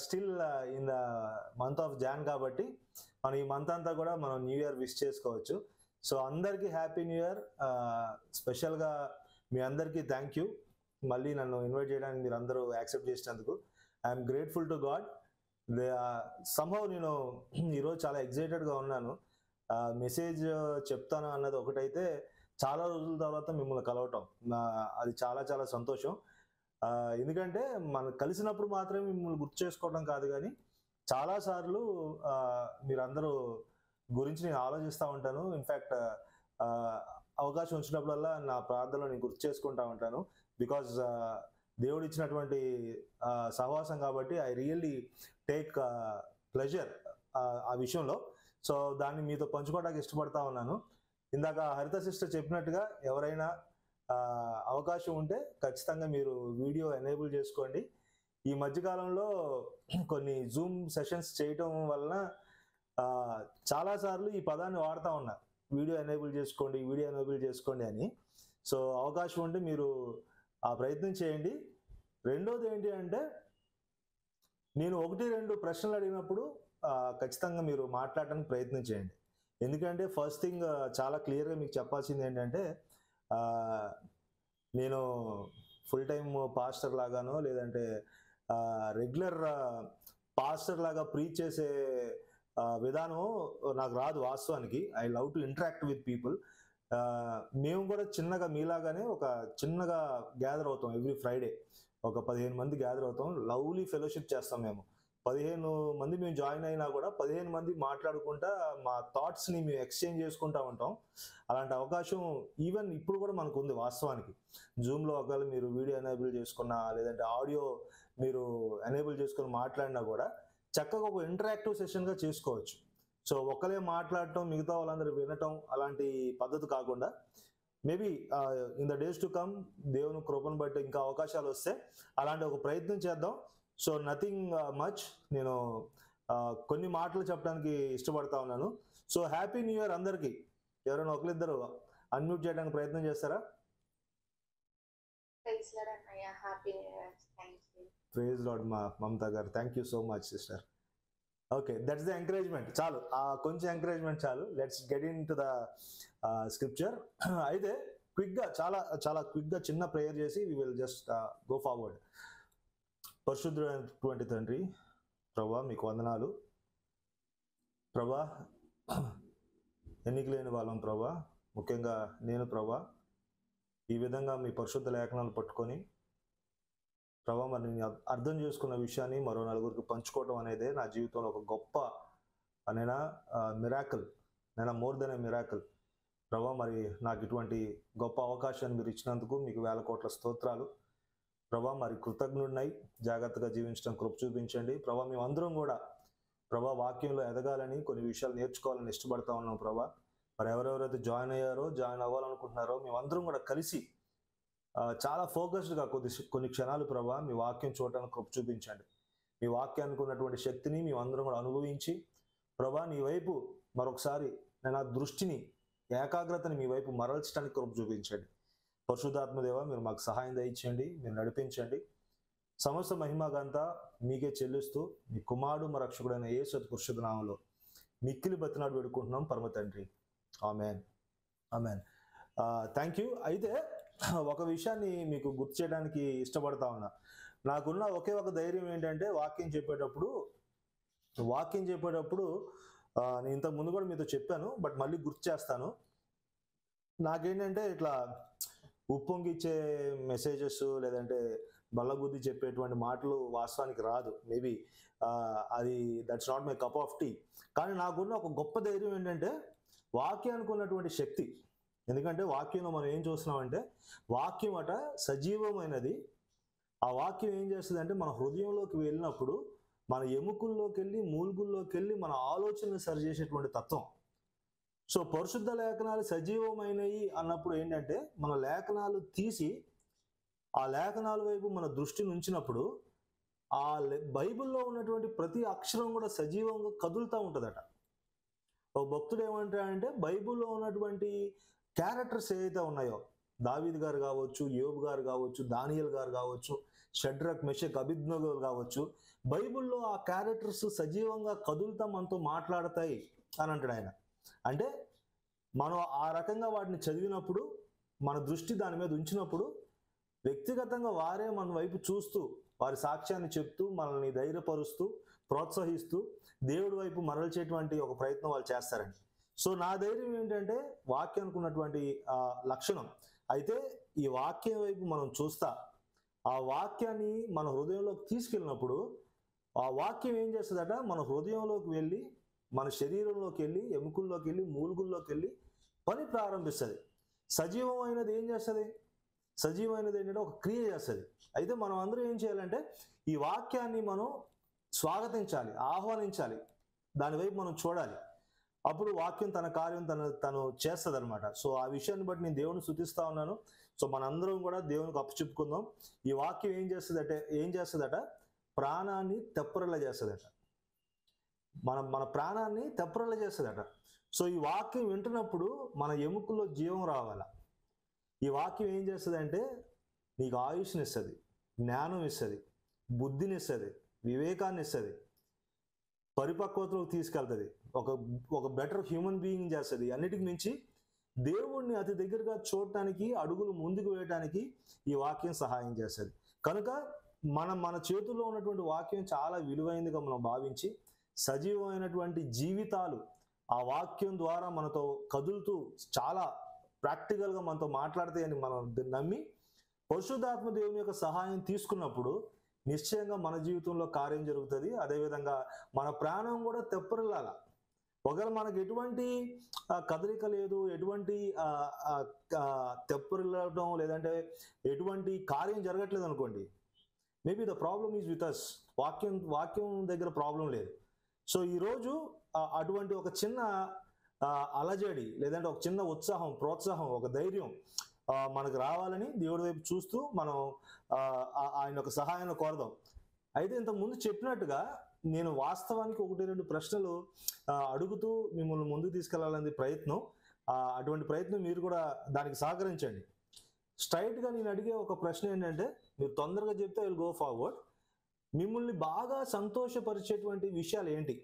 Still in the month of Jan కాబట్టి మనం ఈ మంత్ అంతా కూడా మనం న్యూ ఇయర్ విష్ చేసుకోవచ్చు. సో అందరికీ హ్యాపీ న్యూ ఇయర్. స్పెషల్గా మీ అందరికీ థ్యాంక్ యూ. మళ్ళీ నన్ను ఇన్వైట్ చేయడానికి మీరు అందరూ యాక్సెప్ట్ చేసినందుకు I'm grateful to God. Somehow నేను ఈరోజు చాలా ఎక్సైటెడ్గా ఉన్నాను. మెసేజ్ చెప్తాను అన్నది ఒకటైతే, చాలా రోజుల తర్వాత మిమ్మల్ని కలవటం అది చాలా చాలా సంతోషం. ఎందుకంటే మనం కలిసినప్పుడు మాత్రమే మిమ్మల్ని గుర్తు చేసుకోవడం కాదు, కానీ చాలాసార్లు మీరందరూ గురించి నేను ఆలోచిస్తూ ఉంటాను. ఇన్ఫ్యాక్ట్ అవకాశం వచ్చినప్పుడల్లా నా ప్రార్థనలో నేను గుర్తు చేసుకుంటా ఉంటాను. బికాజ్ దేవుడు ఇచ్చినటువంటి సహవాసం కాబట్టి ఐ రియల్లీ టేక్ ప్లెజర్ ఆ విషయంలో. సో దాన్ని మీతో పంచుకోవడానికి ఇష్టపడతా ఉన్నాను. ఇందాక హరిత సిస్టర్ చెప్పినట్టుగా ఎవరైనా అవకాశం ఉంటే ఖచ్చితంగా మీరు వీడియో ఎనేబుల్ చేసుకోండి. ఈ మధ్యకాలంలో కొన్ని జూమ్ సెషన్స్ చేయటం వలన చాలాసార్లు ఈ పదాన్ని వాడుతూ ఉన్నా, వీడియో ఎనేబుల్ చేసుకోండి అని. సో అవకాశం ఉంటే మీరు ఆ ప్రయత్నం చేయండి. రెండోది ఏంటి అంటే, నేను 1-2 ప్రశ్నలు అడిగినప్పుడు ఖచ్చితంగా మీరు మాట్లాడడానికి ప్రయత్నం చేయండి. ఎందుకంటే ఫస్ట్ థింగ్ చాలా క్లియర్గా మీకు చెప్పాల్సింది ఏంటంటే, నేను ఫుల్ టైమ్ పాస్టర్ లాగానో లేదంటే రెగ్యులర్ పాస్టర్ లాగా ప్రీచ్ చేసే విధానం నాకు రాదు వాస్తవానికి. I love to interact with people. మేము కూడా చిన్నగా మీలాగానే ఒక చిన్నగా గ్యాదర్ అవుతాం. ఎవ్రీ ఫ్రైడే ఒక 15 మంది గ్యాదర్ అవుతాం. లవ్లీ ఫెలోషిప్ చేస్తాం. మేము 15 మంది మేము జాయిన్ అయినా కూడా 15 మంది మాట్లాడుకుంటా మా థాట్స్ని మేము ఎక్స్చేంజ్ చేసుకుంటూ ఉంటాం. అలాంటి అవకాశం ఈవెన్ ఇప్పుడు కూడా మనకు ఉంది వాస్తవానికి. జూమ్లో ఒకవేళ మీరు వీడియో ఎనేబుల్ చేసుకున్నా లేదంటే ఆడియో మీరు ఎనేబుల్ చేసుకుని మాట్లాడినా కూడా చక్కగా ఒక ఇంటరాక్టివ్ సెషన్గా చేసుకోవచ్చు. సో ఒక్కలే మాట్లాడటం, మిగతా వాళ్ళందరూ వినటం అలాంటి పద్ధతి కాకుండా, maybe in the days to come దేవుని కృపను బట్టి ఇంకా అవకాశాలు వస్తే అలాంటి ఒక ప్రయత్నం చేద్దాం. సో నథింగ్ మచ్, నేను కొన్ని మాటలు చెప్పడానికి ఇష్టపడతా ఉన్నాను. సో హ్యాపీ న్యూ ఇయర్ అందరికీ. ఎవరైనా ఒకరిద్దరు అన్మ్యూట్ చేయడానికి ప్రయత్నం చేస్తారా? ప్రైజ్ లార్డ్ మా Mamata garu, thank you so much sister. Okay, that's the encouragement. చాలు, కొంచెం ఎంకరేజ్మెంట్ చాలు. Let's get in to the scripture. అయితే క్విక్గా చాలా చాలా క్విక్గా చిన్న ప్రేయర్ చేసి we will just go forward. పరిశుద్ధుడైనటువంటి తండ్రి ప్రభా, మీకు వందనాలు ప్రభా. ఎన్నిక లేని వాళ్ళం ప్రభా, ముఖ్యంగా నేను ప్రభా, ఈ విధంగా మీ పరిశుద్ధ లేఖనాలు పట్టుకొని ప్రభా మరి నేను అర్థం చేసుకున్న విషయాన్ని మరో నలుగురికి పంచుకోవడం అనేది నా జీవితంలో ఒక గొప్ప నేనా మిరాకిల్, నేను మోర్ దెన్ ఏ మిరాకిల్ ప్రభా. మరి నాకు ఇటువంటి గొప్ప అవకాశాన్ని మీరు ఇచ్చినందుకు మీకు 1000 కోట్ల స్తోత్రాలు ప్రభా. మరి కృతజ్ఞుడినై జాగ్రత్తగా జీవించడం కృప చూపించండి ప్రభా. మేమందరం కూడా ప్రభా వాక్యంలో ఎదగాలని, కొన్ని విషయాలు నేర్చుకోవాలని ఇష్టపడతా ఉన్నాం ప్రభా. మరి ఎవరెవరైతే జాయిన్ అయ్యారో, జాయిన్ అవ్వాలనుకుంటున్నారో మేమందరం కూడా కలిసి చాలా ఫోకస్డ్గా కొన్ని క్షణాలు ప్రభా మీ వాక్యం చూడటానికి కృప చూపించండి. మీ వాక్యానికి ఉన్నటువంటి శక్తిని మేమందరం కూడా అనుభవించి ప్రభా నీ వైపు మరొకసారి నా దృష్టిని, ఏకాగ్రతని మీ వైపు మరల్చడానికి కృప చూపించండి. పరిశుద్ధాత్మదేవ, మీరు మాకు సహాయం దయచేయండి, మీరు నడిపించండి. సమస్త మహిమగంతా మీకే చెల్లిస్తూ మీ కుమారుడు మా రక్షకుడైన యేసు పరిశుద్ధ నామములో మిక్కిలి బతినాడు వేడుకుంటున్నాం పరమ తండ్రి, ఆమెన్ ఆమెన్. Thank you. అయితే ఒక విషయాన్ని మీకు గుర్తు చేయడానికి ఇష్టపడతా ఉన్నా. నాకున్న ఒకే ఒక ధైర్యం ఏంటంటే, వాక్యం చెప్పేటప్పుడు నేను ఇంతకు ముందు కూడా మీతో చెప్పాను, బట్ మళ్ళీ గుర్తు చేస్తాను. నాకేంటంటే ఇట్లా ఉప్పొంగిచ్చే మెసేజెస్ లేదంటే బల్లగుద్ది చెప్పేటువంటి మాటలు వాస్తవానికి రాదు. మేబీ అది that's not my cup of tea. కానీ నాకున్న ఒక గొప్ప ధైర్యం ఏంటంటే వాక్యానికి ఉన్నటువంటి శక్తి. ఎందుకంటే వాక్యంలో మనం ఏం చూస్తున్నామంటే, వాక్యం అట సజీవమైనది. ఆ వాక్యం ఏం చేస్తుంది అంటే, మన హృదయంలోకి వెళ్ళినప్పుడు మన ఎముకల్లోకి వెళ్ళి, మూలుగుల్లోకి వెళ్ళి మన ఆలోచనలు సరిచేసేటువంటి తత్వం. సో పరిశుద్ధ లేఖనాలు సజీవమైనవి అన్నప్పుడు ఏంటంటే, మన లేఖనాలు తీసి ఆ లేఖనాల వైపు మన దృష్టిని ఉంచినప్పుడు ఆ బైబిల్లో ఉన్నటువంటి ప్రతి అక్షరం కూడా సజీవంగా కదులుతూ ఉంటుందట. ఒక భక్తుడు ఏమంటాడంటే, బైబిల్లో ఉన్నటువంటి క్యారెక్టర్స్ ఏవైతే ఉన్నాయో, దావీద్ గారు కావచ్చు, యోబు గారు కావచ్చు, దానియేల్ గారు కావచ్చు, షడ్రక్ మెషక్ అబేద్నెగో కావచ్చు, బైబిల్లో ఆ క్యారెక్టర్స్ సజీవంగా కదులుతా మనతో మాట్లాడతాయి అని అంటాడు ఆయన. అంటే మనం ఆ రకంగా వాటిని చదివినప్పుడు, మన దృష్టి దాని మీద ఉంచినప్పుడు, వ్యక్తిగతంగా వారే మన వైపు చూస్తూ వారి సాక్ష్యాన్ని చెప్తూ మనల్ని ధైర్యపరుస్తూ ప్రోత్సహిస్తూ దేవుడి వైపు మరల్చేటువంటి ఒక ప్రయత్నం వాళ్ళు చేస్తారండి. సో నా ధైర్యం ఏంటంటే వాక్యానికి ఉన్నటువంటి లక్షణం. అయితే ఈ వాక్యం వైపు మనం చూస్తా ఆ వాక్యాన్ని మన హృదయంలోకి తీసుకెళ్ళినప్పుడు ఆ వాక్యం ఏం చేస్తుందట, మన హృదయంలోకి వెళ్ళి మన శరీరంలోకి వెళ్ళి ఎముకల్లోకి వెళ్ళి మూలుగుల్లోకి వెళ్ళి పని ప్రారంభిస్తుంది. సజీవమైనది ఏం చేస్తుంది? సజీవమైనది ఏంటంటే ఒక క్రియ చేస్తుంది. అయితే మనం అందరూ ఏం చేయాలంటే ఈ వాక్యాన్ని మనం స్వాగతించాలి, ఆహ్వానించాలి, దానివైపు మనం చూడాలి. అప్పుడు వాక్యం తన కార్యం తను చేస్తుంది అనమాట. సో ఆ విషయాన్ని బట్టి నేను దేవుని స్తుతిస్తా ఉన్నాను. సో మనందరం కూడా దేవునికి అప్పచెప్పుకుందాం. ఈ వాక్యం ఏం చేస్తుందట ప్రాణాన్ని తెప్పరిల్ల చేస్తుందట. మన ప్రాణాన్ని తెప్పరిల్ల చేస్తుందట. సో ఈ వాక్యం వింటున్నప్పుడు మన ఎముకల్లో జీవం రావాల. ఈ వాక్యం ఏం చేస్తుంది అంటే నీకు ఆయుష్ని ఇస్తుంది, జ్ఞానం ఇస్తుంది, బుద్ధిని ఇస్తుంది, వివేకాన్ని ఇస్తుంది, పరిపక్వతలోకి తీసుకెళ్తుంది, ఒక బెటర్ హ్యూమన్ బీయింగ్ చేస్తుంది. అన్నిటికి మించి దేవుణ్ణి అతి దగ్గరగా చూడటానికి, అడుగులు ముందుకు వేయటానికి ఈ వాక్యం సహాయం చేస్తుంది. కనుక మన చేతుల్లో ఉన్నటువంటి వాక్యం చాలా విలువైనదిగా మనం భావించి సజీవమైనటువంటి జీవితాలు ఆ వాక్యం ద్వారా మనతో కదులుతూ చాలా ప్రాక్టికల్గా మనతో మాట్లాడతాయని మనం నమ్మి పరిశుద్ధాత్మ దేవుని యొక్క సహాయం తీసుకున్నప్పుడు నిశ్చయంగా మన జీవితంలో కార్యం జరుగుతుంది. అదేవిధంగా మన ప్రాణం కూడా తెప్పరిల్లాల. ఒకవేళ మనకు ఎటువంటి కదలిక లేదు, ఎటువంటి తెప్పరిల్లడం లేదంటే ఎటువంటి కార్యం జరగట్లేదు అనుకోండి, maybe the problem is with us. వాక్యం దగ్గర ప్రాబ్లం లేదు. సో ఈరోజు అటువంటి ఒక చిన్న అలజడి లేదంటే ఒక చిన్న ఉత్సాహం, ప్రోత్సాహం, ఒక ధైర్యం మనకు రావాలని దేవుడి వైపు చూస్తూ మనం ఆయన యొక్క సహాయాన్ని కోరదాం. అయితే ఇంతకుముందు చెప్పినట్టుగా నేను వాస్తవానికి 1-2 ప్రశ్నలు అడుగుతూ మిమ్మల్ని ముందుకు తీసుకెళ్లాలనే ప్రయత్నం. అటువంటి ప్రయత్నం మీరు కూడా దానికి సహకరించండి. స్ట్రైట్గా నేను అడిగే ఒక ప్రశ్న ఏంటంటే, మీరు తొందరగా చెప్తే ఐ విల్ గో ఫార్వర్డ్. మిమ్మల్ని బాగా సంతోషపరిచేటువంటి విషయాలు ఏంటి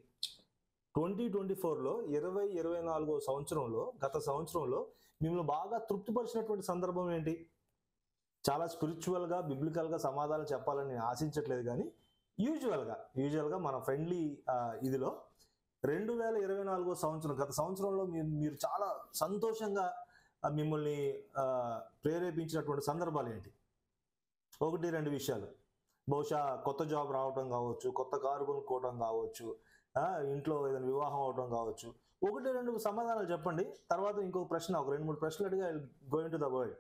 2024లో 2024 సంవత్సరంలో, గత సంవత్సరంలో మిమ్మల్ని బాగా తృప్తిపరిచినటువంటి సందర్భం ఏంటి? చాలా స్పిరిచువల్గా బిబ్లికల్గా సమాధానం చెప్పాలని నేను ఆశించట్లేదు, కానీ యూజువల్గా మన ఫ్రెండ్లీ ఇదిలో 2024 సంవత్సరం, గత సంవత్సరంలో మీరు చాలా సంతోషంగా మిమ్మల్ని ప్రేరేపించినటువంటి సందర్భాలు ఏంటి? 1-2 విషయాలు. బహుశా కొత్త జాబ్ రావటం కావచ్చు, కొత్త కారు కొనుక్కోవటం కావచ్చు, ఇంట్లో ఏదైనా వివాహం అవటం కావచ్చు. 1-2 సమాధానాలు చెప్పండి. తర్వాత ఇంకొక ప్రశ్న, ఒక 2-3 ప్రశ్నలు అడిగి going to the word.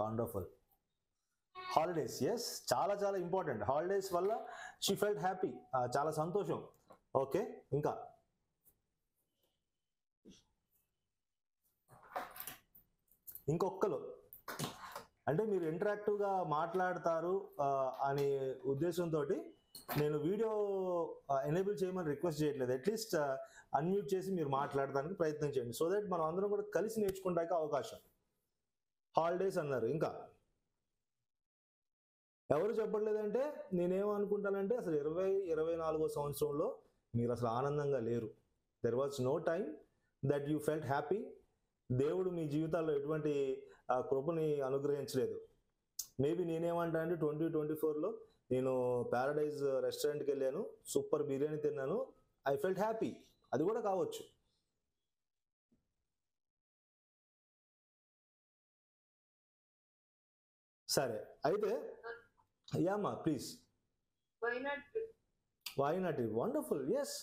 Wonderful. Holidays, yes, చాలా చాలా ఇంపార్టెంట్. హాలిడేస్ వల్ల షీ ఫెల్ట్ హ్యాపీ, చాలా సంతోషం. ఓకే, ఇంకా ఇంకొకరు అంటే మీరు ఇంటరాక్టివ్గా మాట్లాడతారు అనే ఉద్దేశంతో నేను వీడియో ఎనేబుల్ చేయమని రిక్వెస్ట్ చేయట్లేదు. అట్లీస్ట్ అన్మ్యూట్ చేసి మీరు మాట్లాడడానికి ప్రయత్నం చేయండి, సో దట్ మనం అందరం కూడా కలిసి నేర్చుకోవడానికి అవకాశం. హాలిడేస్ అన్నారు. ఇంకా ఎవరు చెప్పట్లేదంటే నేనేమనుకుంటానంటే అసలు 2024 సంవత్సరంలో మీరు అసలు ఆనందంగా లేరు. There was no time that you felt happy. దేవుడు మీ జీవితాల్లో ఎటువంటి కృపని అనుగ్రహించలేదు. మేబీ నేనేమంటా అంటే 2024లో నేను ప్యారడైజ్ రెస్టారెంట్కి వెళ్ళాను, సూపర్ బిర్యానీ తిన్నాను, ఐ ఫెల్ట్ హ్యాపీ. అది కూడా కావచ్చు. సరే, అయితే యామా please. Why not, wonderful. Yes,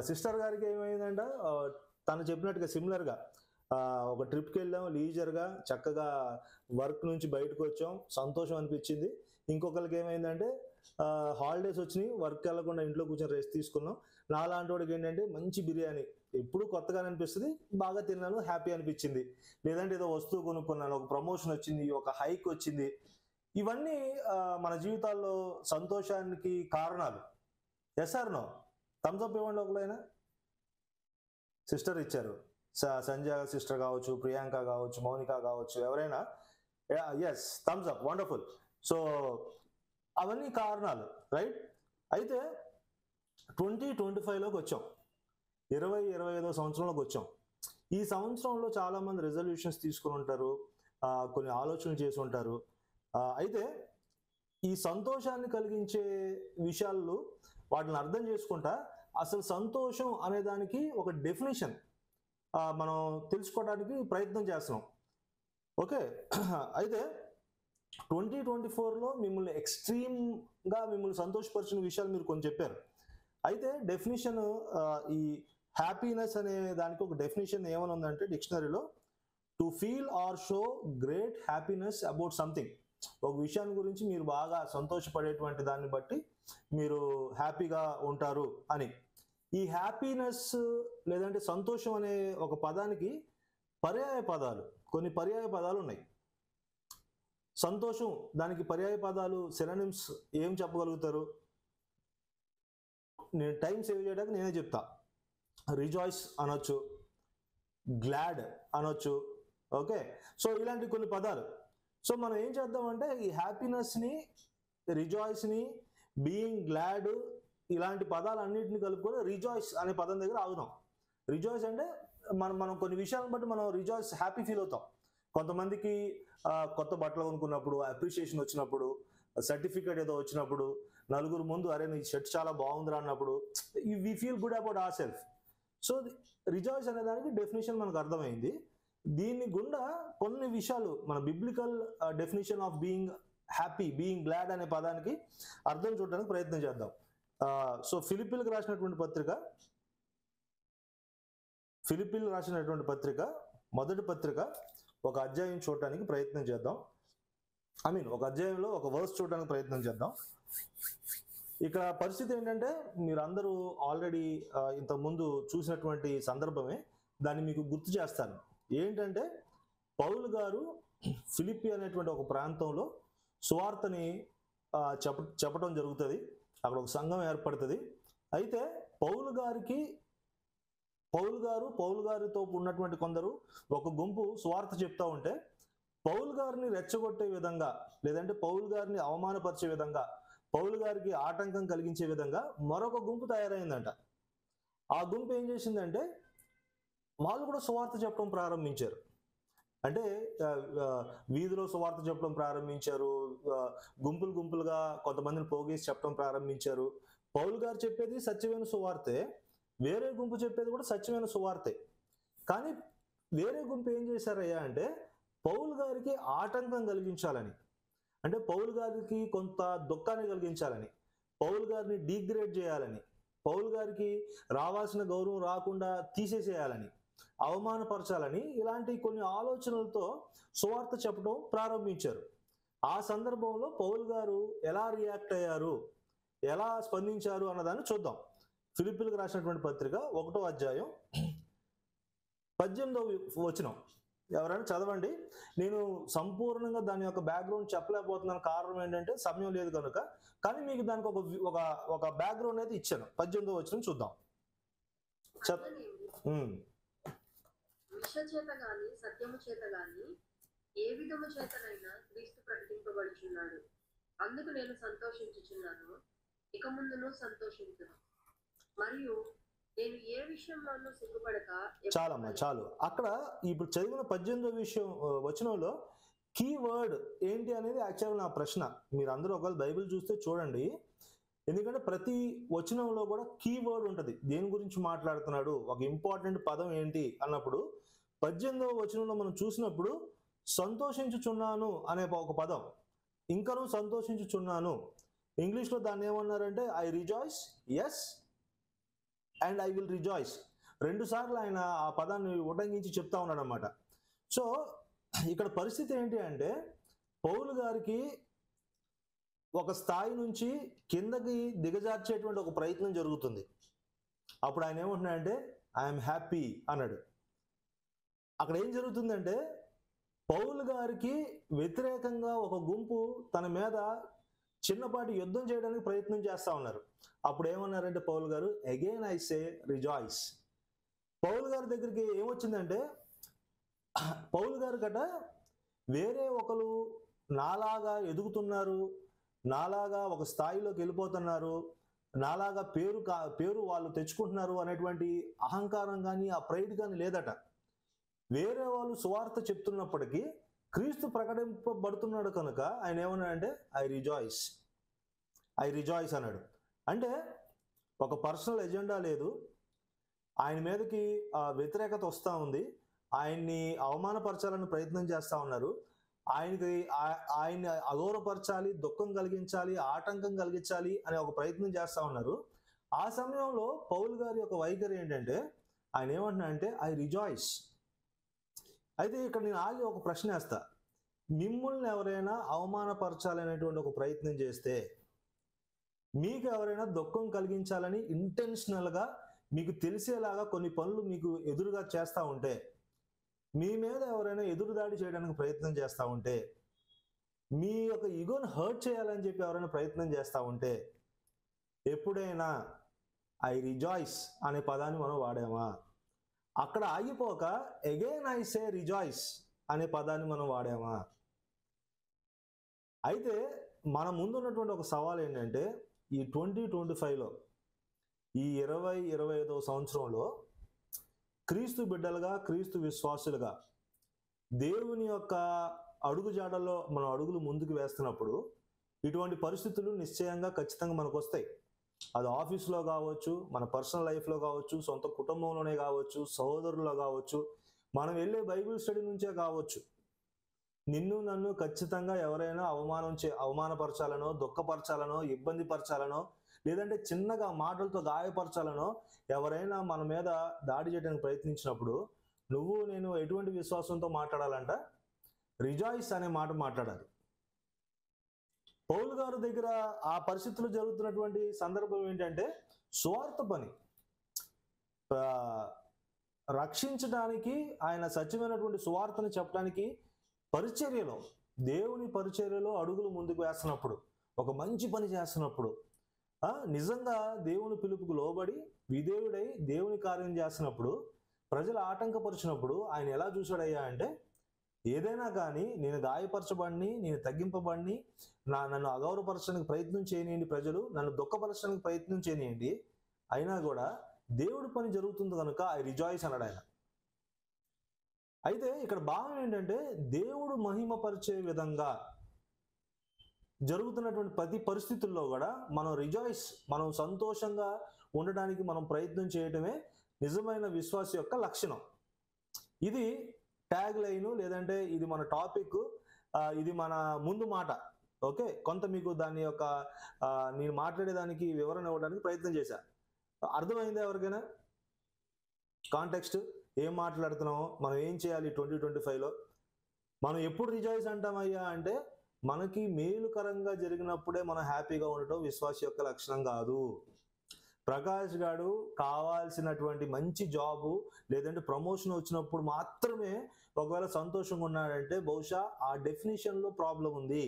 sister గారికి ఏమైందంట, తను చెప్పినట్టుగా సిమిలర్గా ఒక ట్రిప్కి వెళ్ళాం, లీజర్గా చక్కగా వర్క్ నుంచి బయటకు వచ్చాం, సంతోషం అనిపించింది. ఇంకొకరికి ఏమైందంటే హాలిడేస్ వచ్చినాయి, వర్క్ వెళ్ళకుండా ఇంట్లో కూర్చొని రెస్ట్ తీసుకున్నాం. నాలాంటి వాడికి ఏంటంటే మంచి బిర్యానీ ఎప్పుడు కొత్తగా అనిపిస్తుంది, బాగా తిన్నాను, హ్యాపీ అనిపించింది. లేదంటే ఏదో వస్తువు కొనుక్కున్నాను, ఒక ప్రమోషన్ వచ్చింది, ఒక హైక్ వచ్చింది. ఇవన్నీ మన జీవితాల్లో సంతోషానికి కారణాలు. Yes or no? Thumbs up ఇవ్వండి ఒకలైనా. సిస్టర్ ఇచ్చారు, సంజయ్ సిస్టర్ కావచ్చు, ప్రియాంక కావచ్చు, మౌనిక కావచ్చు, ఎవరైనా. Yes, thumbs up, wonderful. So అవన్నీ కారణాలు, రైట్? అయితే 2025లోకి వచ్చాం, 2025వ సంవత్సరంలోకి వచ్చాం. ఈ సంవత్సరంలో చాలామంది రెజల్యూషన్స్ తీసుకుని ఉంటారు, కొన్ని ఆలోచనలు చేసి ఉంటారు. అయితే ఈ సంతోషాన్ని కలిగించే విషయాలు వాటిని అర్థం చేసుకుంటా అసలు సంతోషం అనే దానికి ఒక డెఫినేషన్ మనం తెలుసుకోవడానికి ప్రయత్నం చేస్తున్నాం. ఓకే, అయితే 2024లో మిమ్మల్ని ఎక్స్ట్రీమ్గా మిమ్మల్ని సంతోషపరిచిన విషయాలు మీరు కొన్ని చెప్పారు. అయితే డెఫినేషన్, ఈ హ్యాపీనెస్ అనే దానికి ఒక డెఫినేషన్ ఏమని ఉందంటే డిక్షనరీలో, to feel or show great happiness about something. ఒక విషయాన్ని గురించి మీరు బాగా సంతోషపడేటువంటి దాన్ని బట్టి మీరు హ్యాపీగా ఉంటారు అని. ఈ హ్యాపీనెస్ లేదంటే సంతోషం అనే ఒక పదానికి కొన్ని పర్యాయ పదాలు ఉన్నాయి. సంతోషం దానికి పర్యాయ పదాలు, సినోనిమ్స్ ఏం చెప్పగలుగుతారు? నేను టైం సేవ్ చేయడానికి నేనే చెప్తా. రిజాయిస్ అనొచ్చు, గ్లాడ్ అనొచ్చు. ఓకే, సో ఇలాంటి కొన్ని పదాలు. సో మనం ఏం చేద్దామంటే ఈ హ్యాపీనెస్ని, రిజాయిస్ని, బీయింగ్ గ్లాడ్ ఇలాంటి పదాలన్నింటినీ కలుపుకొని రిజాయిస్ అనే పదం దగ్గర ఆగుదాం. రిజాయిస్ అంటే మనం కొన్ని విషయాలను బట్టి మనం రిజాయిస్, హ్యాపీ ఫీల్ అవుతాం. కొంతమందికి కొత్త బట్టలు కొనుక్కున్నప్పుడు, అప్రిషియేషన్ వచ్చినప్పుడు, సర్టిఫికేట్ ఏదో వచ్చినప్పుడు, నలుగురు ముందు అరే నీ షర్ట్ చాలా బాగుందిరా అన్నప్పుడు we feel good about our self. So rejoice అనే దానికి డెఫినేషన్ మనకు అర్థమైంది. దీని గుండా కొన్ని విషయాలు మన biblical definition of being happy, being glad అనే పదానికి అర్థం చూడడానికి ప్రయత్నం చేద్దాం. సో ఫిలిప్పీలకు రాసినటువంటి పత్రిక మొదటి పత్రిక ఒక అధ్యాయం చూడటానికి ప్రయత్నం చేద్దాం. ఒక అధ్యాయంలో ఒక వర్స్ చూడడానికి ప్రయత్నం చేద్దాం. ఇక్కడ పరిస్థితి ఏంటంటే మీరందరూ ఆల్రెడీ ఇంతకుముందు చూసినటువంటి సందర్భమే, దాన్ని మీకు గుర్తు చేస్తాను. ఏంటంటే పౌలు గారు ఫిలిప్పి అనేటువంటి ఒక ప్రాంతంలో సువార్తని చెప్పడం జరుగుతుంది. అక్కడ ఒక సంఘం ఏర్పడుతుంది. అయితే పౌలు గారితో ఉన్నటువంటి కొందరు ఒక గుంపు సువార్త చెప్తా ఉంటే పౌలు గారిని రెచ్చగొట్టే విధంగా, లేదంటే పౌలు గారిని అవమానపరిచే విధంగా, పౌలు గారికి ఆటంకం కలిగించే విధంగా మరొక గుంపు తయారైందంట. ఆ గుంపు ఏం చేసిందంటే వాళ్ళు కూడా సువార్త చెప్పడం ప్రారంభించారు. అంటే వీధిలో సువార్త చెప్పడం ప్రారంభించారు, గుంపులుగా కొంతమందిని పోగేసి చెప్పడం ప్రారంభించారు. పౌలు గారు చెప్పేది సత్యమైన సువార్తే, వేరే గుంపు చెప్పేది కూడా సత్యమైన సువార్తే. కానీ వేరే గుంపు ఏం చేశారయ్యా అంటే పౌలు గారికి ఆటంకం కలిగించాలని, అంటే పౌలు గారికి కొంత దుఃఖాన్ని కలిగించాలని, పౌలు గారిని డీగ్రేడ్ చేయాలని, పౌలు గారికి రావాల్సిన గౌరవం రాకుండా తీసేసేయాలని, అవమానపరచాలని, ఇలాంటి కొన్ని ఆలోచనలతో సువార్త చెప్పడం ప్రారంభించారు. ఆ సందర్భంలో పౌలు గారు ఎలా రియాక్ట్ అయ్యారు, ఎలా స్పందించారు అన్నదాన్ని చూద్దాం. ఫిలిప్పీలకు రాసినటువంటి పత్రిక 1వ అధ్యాయం 18వ వచనం ఎవరైనా చదవండి. నేను సంపూర్ణంగా దాని యొక్క బ్యాక్గ్రౌండ్ చెప్పలేకపోతున్నాను, కారణం ఏంటంటే సమయం లేదు కనుక. కానీ మీకు దానికి ఒక బ్యాక్గ్రౌండ్ అయితే ఇచ్చాను. 18వ వచనం చూద్దాం. విష చేత గాని సత్యము చేత గాని ఏ విధము చేతనైనా క్రీస్తు ప్రకటింపబడుచున్నాడు. అందుకు నేను సంతోషించుచున్నాను, ఇక ముందును సంతోషించును. మరియు నేను ఏ విషయంలోనూ సిగ్గుపడక. చాలు. అక్కడ ఇప్పుడు చదివిన 18వ వచనంలో కీ వర్డ్ ఏంటి అనేది యాక్చువల్గా నా ప్రశ్న. మీరు అందరూ ఒకవేళ బైబిల్ చూస్తే చూడండి, ఎందుకంటే ప్రతి వచనంలో కూడా కీ వర్డ్ ఉంటుంది. దేని గురించి మాట్లాడుతున్నాడు, ఒక ఇంపార్టెంట్ పదం ఏంటి అన్నప్పుడు 18వ వచనంలో మనం చూసినప్పుడు సంతోషించుచున్నాను అనే ఒక పదం, ఇంకనూ సంతోషించుచున్నాను. ఇంగ్లీష్లో దాన్ని ఏమన్నారంటే I rejoice, yes and I will rejoice. 2 సార్లు ఆయన ఆ పదాన్ని ఉటంకించి చెప్తా ఉన్నాడు అన్నమాట. సో ఇక్కడ పరిస్థితి ఏంటి అంటే పౌలు గారికి ఒక స్థాయి నుంచి కిందకి దిగజార్చేటువంటి ఒక ప్రయత్నం జరుగుతుంది. అప్పుడు ఆయన ఏమంటున్నాడంటే ఐఎమ్ హ్యాపీ అన్నాడు. అక్కడ ఏం జరుగుతుందంటే పౌలు గారికి వ్యతిరేకంగా ఒక గుంపు తన మీద చిన్నపాటి యుద్ధం చేయడానికి ప్రయత్నం చేస్తా ఉన్నారు. అప్పుడు ఏమన్నారంటే పౌలు గారు అగైన్ ఐ సే రిజాయిస్. పౌలు గారి దగ్గరికి ఏమొచ్చిందంటే పౌలు గారి గట వేరే ఒకరు నాలాగా ఎదుగుతున్నారు, నాలాగా ఒక స్థాయిలోకి వెళ్ళిపోతున్నారు, నాలాగా పేరు వాళ్ళు తెచ్చుకుంటున్నారు అనేటువంటి అహంకారం కానీ ఆ ప్రైడ్ కానీ లేదట. వేరే వాళ్ళు సువార్త చెప్తున్నప్పటికీ క్రీస్తు ప్రకటింపబడుతున్నాడు కనుక ఆయన ఏమన్నాడంటే ఐ రిజాయిస్ అన్నాడు. అంటే ఒక పర్సనల్ ఎజెండా లేదు, ఆయన మీదకి వ్యతిరేకత వస్తూ ఉంది, ఆయన్ని అవమానపరచాలని ప్రయత్నం చేస్తూ ఉన్నారు, ఆయన్ని అగౌరవపరచాలి, దుఃఖం కలిగించాలి, ఆటంకం కలిగించాలి అనే ఒక ప్రయత్నం చేస్తూ ఉన్నారు. ఆ సమయంలో పౌలు గారి యొక్క వైఖరి ఏంటంటే ఆయన ఏమంటున్నా అంటే ఐ రిజాయిస్. అయితే ఇక్కడ నేను ఆగి ఒక ప్రశ్న వేస్తా, మిమ్మల్ని ఎవరైనా అవమానపరచాలనేటువంటి ఒక ప్రయత్నం చేస్తే, మీకు ఎవరైనా దుఃఖం కలిగించాలని ఇంటెన్షనల్గా మీకు తెలిసేలాగా కొన్ని పనులు మీకు ఎదురుగా చేస్తూ ఉంటే, మీ మీద ఎవరైనా ఎదురుదాడి చేయడానికి ప్రయత్నం చేస్తూ ఉంటే, మీ యొక్క ఈగోని హర్ట్ చేయాలని చెప్పి ఎవరైనా ప్రయత్నం చేస్తూ ఉంటే, ఎప్పుడైనా ఐ రిజాయిస్ అనే పదాన్ని మనం వాడామా? అక్కడ ఆగిపోక అగైన్ ఐ సే రిజాయిస్ అనే పదాన్ని మనం వాడామా? అయితే మన ముందున్నటువంటి ఒక సవాల్ ఏంటంటే ఈ 2025లో ఈ 2025వ సంవత్సరంలో క్రీస్తు బిడ్డలుగా, క్రీస్తు విశ్వాసులుగా దేవుని యొక్క అడుగుజాడల్లో మనం అడుగులు ముందుకు వేస్తున్నప్పుడు ఇటువంటి పరిస్థితులు నిశ్చయంగా ఖచ్చితంగా మనకు వస్తాయి. అది ఆఫీస్లో కావచ్చు, మన పర్సనల్ లైఫ్లో కావచ్చు, సొంత కుటుంబంలోనే కావచ్చు, సహోదరుల్లో కావచ్చు, మనం వెళ్ళే బైబిల్ స్టడీ నుంచే కావచ్చు. నిన్ను నన్ను ఖచ్చితంగా ఎవరైనా అవమానపరచాలనో, దుఃఖపరచాలనో, ఇబ్బంది పరచాలనో, లేదంటే చిన్నగా మాటలతో గాయపరచాలనో ఎవరైనా మన మీద దాడి చేయడానికి ప్రయత్నించినప్పుడు నువ్వు నేను ఎటువంటి విశ్వాసంతో మాట్లాడాలంట? రిజాయిస్ అనే మాట మాట్లాడాలి. పౌలు గారి దగ్గర ఆ పరిస్థితులు జరుగుతున్నటువంటి సందర్భం ఏంటంటే సువార్త పని రక్షించడానికి, ఆయన సత్యమైనటువంటి సువార్తను చెప్పడానికి పరిచర్యలో, దేవుని పరిచర్యలో అడుగులు ముందుకు వేస్తున్నప్పుడు, ఒక మంచి పని చేస్తున్నప్పుడు, నిజంగా దేవుని పిలుపుకు లోబడి విధేయుడై దేవుని కార్యం చేస్తున్నప్పుడు, ప్రజలు ఆటంకపరిచినప్పుడు ఆయన ఎలా చూశాడయ్యా అంటే, ఏదైనా కానీ నేను గాయపరచబడిని, నేను తగ్గింపబడిని, నన్ను అగౌరవపరచడానికి ప్రయత్నం చేయనియండి, ప్రజలు నన్ను దుఃఖపరచడానికి ప్రయత్నం చేయనియండి, అయినా కూడా దేవుడి పని జరుగుతుంది కనుక ఐ రిజాయిస్ అన్నాడు ఆయన. అయితే ఇక్కడ భావం ఏంటంటే దేవుడు మహిమపరిచే విధంగా జరుగుతున్నటువంటి ప్రతి పరిస్థితుల్లో కూడా మనం రిజాయిస్, మనం సంతోషంగా ఉండడానికి మనం ప్రయత్నం చేయటమే నిజమైన విశ్వాస యొక్క లక్షణం. ఇది ట్యాగ్ లైన్, లేదంటే ఇది మన టాపిక్, ఇది మన ముందు మాట. ఓకే, కొంత మీకు దాని యొక్క నేను మాట్లాడేదానికి వివరణ ఇవ్వడానికి ప్రయత్నం చేశా. అర్థమైందా ఎవరికైనా? కాంటెక్స్ట్ ఏం మాట్లాడుతున్నామో, మనం ఏం చేయాలి 2025లో? మనం ఎప్పుడు రిజాయిస్ అంటామయ్యా అంటే మనకి మేలుకరంగా జరిగినప్పుడే మనం హ్యాపీగా ఉండటం విశ్వాస యొక్క లక్షణం కాదు. ప్రకాష్ గారు కావాల్సినటువంటి మంచి జాబు లేదంటే ప్రమోషన్ వచ్చినప్పుడు మాత్రమే ఒకవేళ సంతోషంగా ఉన్నాడంటే బహుశా ఆ డెఫినేషన్లో ప్రాబ్లం ఉంది.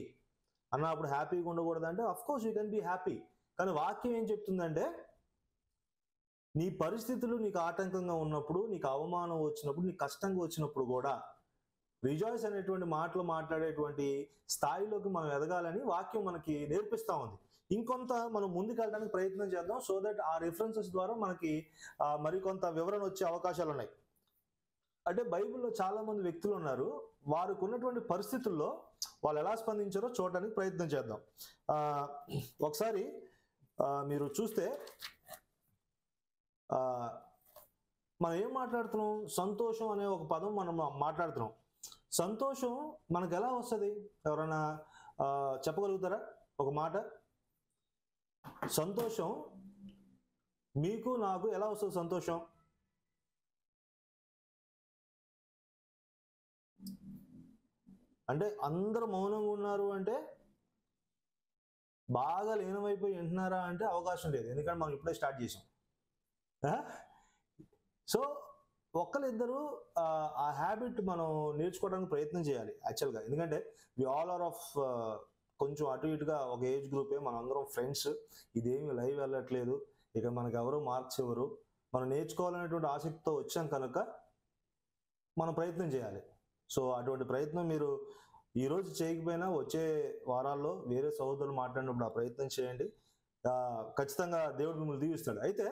అన్నప్పుడు హ్యాపీగా ఉండకూడదంటే of course you can be happy. కానీ వాక్యం ఏం చెప్తుందంటే నీ పరిస్థితులు నీకు ఆటంకంగా ఉన్నప్పుడు, నీకు అవమానం వచ్చినప్పుడు, నీకు కష్టంగా వచ్చినప్పుడు కూడా రిజాయిస్ అనేటువంటి మాటలు మాట్లాడేటువంటి స్థాయిలోకి మనం ఎదగాలని వాక్యం మనకి నేర్పిస్తూ ఉంది. ఇంకొంత మనం ముందుకు వెళ్ళడానికి ప్రయత్నం చేద్దాం, సో దట్ ఆ రిఫరెన్సెస్ ద్వారా మనకి మరికొంత వివరణ వచ్చే అవకాశాలు ఉన్నాయి. అంటే బైబిల్లో చాలా మంది వ్యక్తులు ఉన్నారు, వారికి ఉన్నటువంటి పరిస్థితుల్లో వాళ్ళు ఎలా స్పందించారో చూడడానికి ప్రయత్నం చేద్దాం. ఒకసారి మీరు చూస్తే మనం ఏం మాట్లాడుతున్నాం? సంతోషం అనే ఒక పదం మనం మాట్లాడుతున్నాం. సంతోషం మనకు ఎలా వస్తుంది? ఎవరైనా చెప్పగలుగుతారా ఒక మాట? సంతోషం మీకు నాకు ఎలా వస్తుంది? సంతోషం అంటే అందరూ మౌనంగా ఉన్నారు అంటే, బాగా లీనమైపోయి వింటున్నారా అంటే అవకాశం లేదు, ఎందుకంటే మనం ఇప్పుడే స్టార్ట్ చేసాం. సో ఒక్కరిద్దరు ఆ హ్యాబిట్ మనం నేర్చుకోవడానికి ప్రయత్నం చేయాలి యాక్చువల్గా. ఎందుకంటే వి ఆల్ ఆర్ ఆఫ్ కొంచెం అటు ఇటుగా ఒక ఏజ్ గ్రూపే, మన అందరం ఫ్రెండ్స్. ఇదేమి లైవ్ వెళ్ళట్లేదు, ఇక మనకు ఎవరు మార్క్స్ ఎవరు, మనం నేర్చుకోవాలనేటువంటి ఆసక్తితో వచ్చాం కనుక మనం ప్రయత్నం చేయాలి. సో అటువంటి ప్రయత్నం మీరు ఈరోజు చేయకపోయినా వచ్చే వారాల్లో వేరే సహోదరులు మాట్లాడినప్పుడు ఆ ప్రయత్నం చేయండి. ఖచ్చితంగా దేవుడు మిమ్మల్ని దీవిస్తాడు. అయితే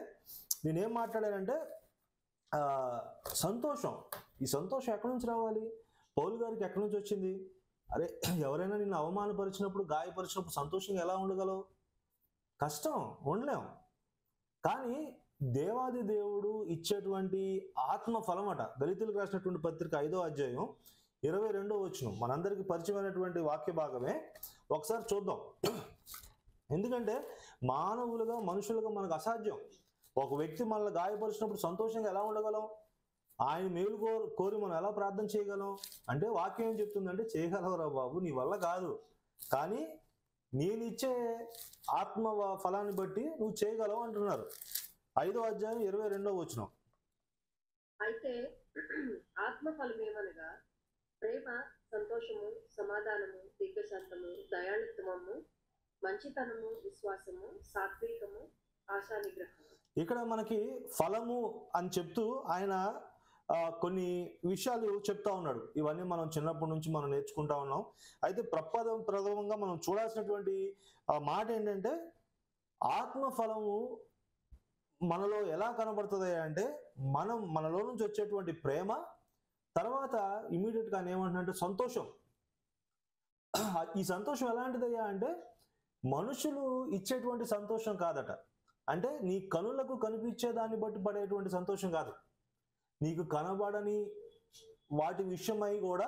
నేనేం మాట్లాడానంటే సంతోషం. ఈ సంతోషం ఎక్కడి నుంచి రావాలి? పౌలు గారికి ఎక్కడి నుంచి వచ్చింది? అరే, ఎవరైనా నిన్ను అవమానపరిచినప్పుడు, గాయపరిచినప్పుడు సంతోషంగా ఎలా ఉండగలవు? కష్టం, ఉండలేం. కానీ దేవాది దేవుడు ఇచ్చేటువంటి ఆత్మ ఫలమట. గలితీయులకు రాసినటువంటి పత్రిక 5వ అధ్యాయం 22వ వచనం మనందరికీ పరిచయమైనటువంటి వాక్య భాగమే. ఒకసారి చూద్దాం. ఎందుకంటే మానవులుగా, మనుషులుగా మనకు అసాధ్యం. ఒక వ్యక్తి మనల్ని గాయపరిచినప్పుడు సంతోషంగా ఎలా ఉండగలం? ఆయన మేలు కోరి మనం ఎలా ప్రార్థన చేయగలం? అంటే వాక్యం ఏం చెప్తుందంటే, చేయగలవురా బాబు, నీ వల్ల కాదు, కానీ నేను ఇచ్చే ఆత్మ ఫలాన్ని బట్టి నువ్వు చేయగలవు అంటున్నారు. 5వ అధ్యాయం 22వ వచనం. అయితే ఆత్మ ఫలమేమనగా ప్రేమ, సంతోషము, సమాధానము, దీర్ఘశాంతము, దయాళుత్వము, మంచితనము, విశ్వాసము, సాత్వికము, ఆశా నిగ్రహము. ఇక్కడ మనకి ఫలము అని చెప్తూ ఆయన కొన్ని విషయాలు చెప్తా ఉన్నాడు. ఇవన్నీ మనం చిన్నప్పటి నుంచి మనం నేర్చుకుంటా ఉన్నాం. అయితే ప్రథమంగా మనం చూడాల్సినటువంటి మాట ఏంటంటే, ఆత్మ ఫలము మనలో ఎలా కనబడుతుంది అంటే, మనలో నుంచి వచ్చేటువంటి ప్రేమ, తర్వాత ఇమీడియట్ గా ఏమంటున్నారంటే సంతోషం. ఈ సంతోషం ఎలాంటిదయ్యా అంటే, మనుషులు ఇచ్చేటువంటి సంతోషం కాదట. అంటే నీ కనులకు కనిపించే దాన్ని బట్టి పడేటువంటి సంతోషం కాదు. నీకు కనబడని వాటి విషయమై కూడా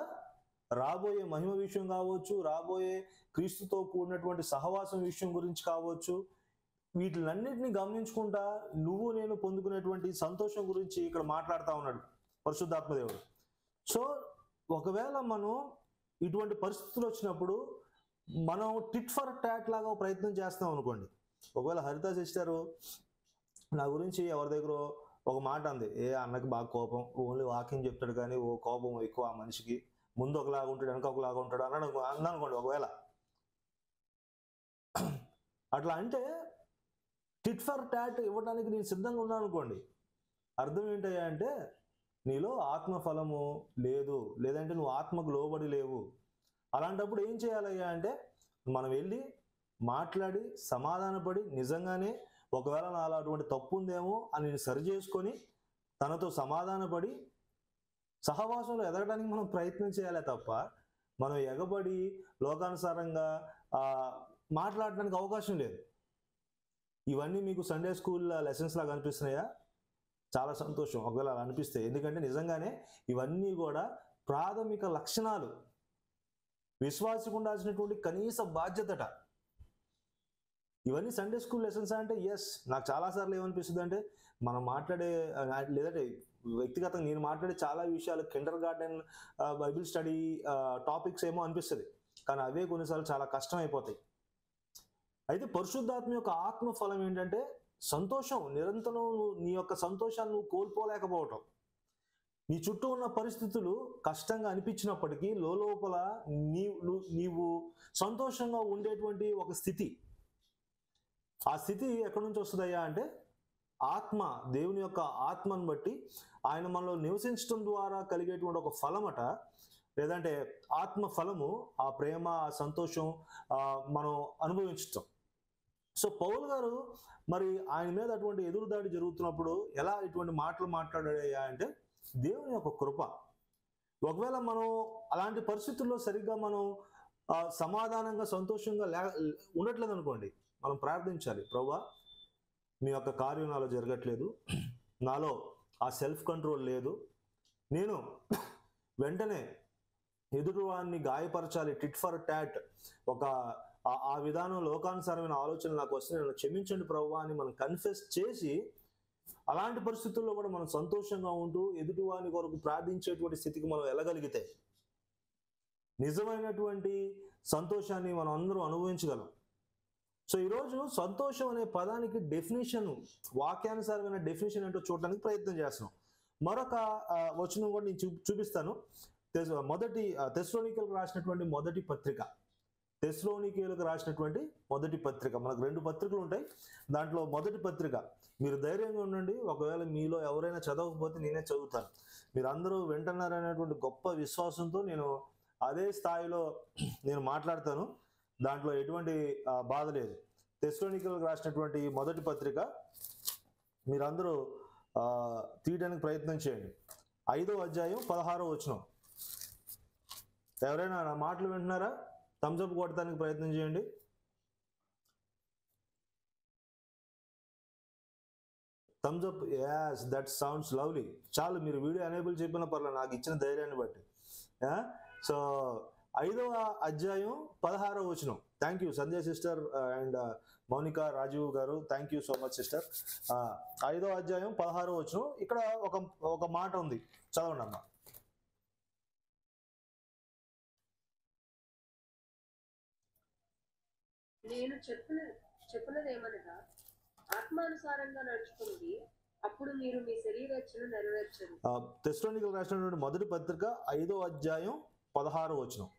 రాబోయే మహిమ విషయం కావచ్చు, రాబోయే క్రీస్తుతో కూడినటువంటి సహవాసం విషయం గురించి కావచ్చు, వీటిలన్నిటిని గమనించుకుంటా నువ్వు నేను పొందుకునేటువంటి సంతోషం గురించి ఇక్కడ మాట్లాడుతూ ఉన్నాడు పరిశుద్ధాత్మదేవుడు. సో ఒకవేళ మనం ఇటువంటి పరిస్థితులు వచ్చినప్పుడు మనం టిట్ ఫర్ టాట్ లాగా ప్రయత్నం చేస్తాం అనుకోండి. ఒకవేళ హరిత సిస్టర్ నా గురించి ఎవరి దగ్గర ఒక మాట అంది, అన్నకి బాగా కోపం, ఓన్లీ వాకింగ్ చెప్తాడు కానీ ఓ కోపం ఎక్కువ ఆ మనిషికి, ముందు ఒకలాగా ఉంటాడు, వెనక ఒకలాగా ఉంటాడు అన్నానుకోండి. ఒకవేళ అట్లా అంటే టిట్ ఫర్ టాట్ ఇవ్వడానికి నేను సిద్ధంగా ఉన్నాను అనుకోండి. అర్థం ఏంటయ్యా అంటే, నీలో ఆత్మ ఫలము లేదు, లేదంటే నువ్వు ఆత్మకు లోబడి లేవు. అలాంటప్పుడు ఏం చేయాలయ్యా అంటే, మనం వెళ్ళి మాట్లాడి సమాధానపడి, నిజంగానే ఒకవేళ నాలో అటువంటి తప్పు ఉందేమో అని సరి చేసుకొని తనతో సమాధానపడి సహవాసంలో ఎదగడానికి మనం ప్రయత్నం చేయాలి తప్ప, మనం ఎగబడి లోకానుసారంగా మాట్లాడడానికి అవకాశం లేదు. ఇవన్నీ మీకు సండే స్కూల్ లెసన్స్ లాగా అనిపిస్తున్నాయా? చాలా సంతోషం ఒకవేళ అలా అనిపిస్తే. ఎందుకంటే నిజంగానే ఇవన్నీ కూడా ప్రాథమిక లక్షణాలు, విశ్వాసికి ఉండాల్సినటువంటి కనీస బాధ్యతట. ఇవన్నీ సండే స్కూల్ లెసన్స్ అంటే ఎస్, నాకు చాలాసార్లు ఏమనిపిస్తుంది అంటే, మనం మాట్లాడే లేదంటే వ్యక్తిగతంగా నేను మాట్లాడే చాలా విషయాలు Kinder garden Bible study topics ఏమో అనిపిస్తుంది, కానీ అవే కొన్నిసార్లు చాలా కష్టం అయిపోతాయి. అయితే పరిశుద్ధాత్మ యొక్క ఆత్మ ఫలం ఏంటంటే సంతోషం. నిరంతరం నీ యొక్క సంతోషాన్ని నువ్వు కోల్పోలేకపోవటం. నీ చుట్టూ ఉన్న పరిస్థితులు కష్టంగా అనిపించినప్పటికీ లోపల నీవు సంతోషంగా ఉండేటువంటి ఒక స్థితి. ఆ స్థితి ఎక్కడి నుంచి వస్తుందయ్యా అంటే, ఆత్మ, దేవుని యొక్క ఆత్మను బట్టి ఆయన మనలో నివసించడం ద్వారా కలిగేటువంటి ఒక ఫలమట. లేదంటే ఆత్మ ఫలము, ఆ ప్రేమ, ఆ సంతోషం మనం అనుభవించటం. సో పౌలు గారు మరి ఆయన మీద అటువంటి ఎదురుదాడి జరుగుతున్నప్పుడు ఎలా ఇటువంటి మాటలు మాట్లాడాడయ్యా అంటే, దేవుని యొక్క కృప. ఒకవేళ మనం అలాంటి పరిస్థితుల్లో సరిగ్గా మనం సమాధానంగా సంతోషంగా ఉండట్లేదు అనుకోండి, మనం ప్రార్థించాలి, ప్రభువా మీ యొక్క కార్యం నాలో జరగట్లేదు, నాలో ఆ సెల్ఫ్ కంట్రోల్ లేదు, నేను వెంటనే ఎదుటివాడిని గాయపరచాలి, టిట్ ఫర్ టాట్, ఒక ఆ విధానం లోకానుసారమైన ఆలోచనలు నాకు వస్తే నన్ను క్షమించండి ప్రభువా అని మనం కన్ఫెస్ చేసి, అలాంటి పరిస్థితుల్లో కూడా మనం సంతోషంగా ఉంటూ ఎదుటివాని కొరకు ప్రార్థించేటువంటి స్థితికి మనం వెళ్ళగలిగితే నిజమైనటువంటి సంతోషాన్ని మనం అందరూ అనుభవించగలం. సో ఈరోజు సంతోషం అనే పదానికి డెఫినేషన్, వాక్యానుసారమైన డెఫినేషన్ ఏంటో చూడడానికి ప్రయత్నం చేస్తున్నాం. మరొక వచనం కూడా నేను చూపిస్తాను. తెస్సలోనికీయులకు రాసినటువంటి మొదటి పత్రిక, తెస్సలోనికీయులకు రాసినటువంటి మొదటి పత్రిక. మనకు 2 పత్రికలు ఉంటాయి, దాంట్లో మొదటి పత్రిక. మీరు ధైర్యంగా ఉండండి, ఒకవేళ మీలో ఎవరైనా చదవకపోతే నేనే చదువుతాను. మీరు అందరూ వింటున్నారనేటువంటి గొప్ప విశ్వాసంతో నేను అదే స్థాయిలో నేను మాట్లాడతాను. దాంట్లో ఎటువంటి బాధ లేదు. తెస్సలోనికీయులకు రాసినటువంటి మొదటి పత్రిక మీరందరూ తీయడానికి ప్రయత్నం చేయండి. 5వ అధ్యాయం 16వ వచనం. ఎవరైనా నా మాటలు వింటున్నారా? థమ్స్ అప్ కొట్టడానికి ప్రయత్నం చేయండి. Thumbs up. Yes, that sounds lovely. చాలు, మీరు వీడియో ఎనేబుల్ చెప్పిన పర్లేదు, నాకు ఇచ్చిన ధైర్యాన్ని బట్టి. సో 5వ అధ్యాయం 16వ వచనం. Thank you Sandhya sister and Mounika Rajeev garu, thank you so much sister. 5వ అధ్యాయం 16వ వచనం. ఇక్కడ ఒక మాట ఉంది, చదవండి అమ్మా. నేను చెప్పినదేమనగా, ఆత్మానుసారంగా నడుచుకుని అప్పుడు మీరు మీ శరీరేచ్ఛను నెరవేర్చరు. తెస్సలోనికీయులకు రాసినటువంటి మొదటి పత్రిక 5వ అధ్యాయం 16వ వచనం.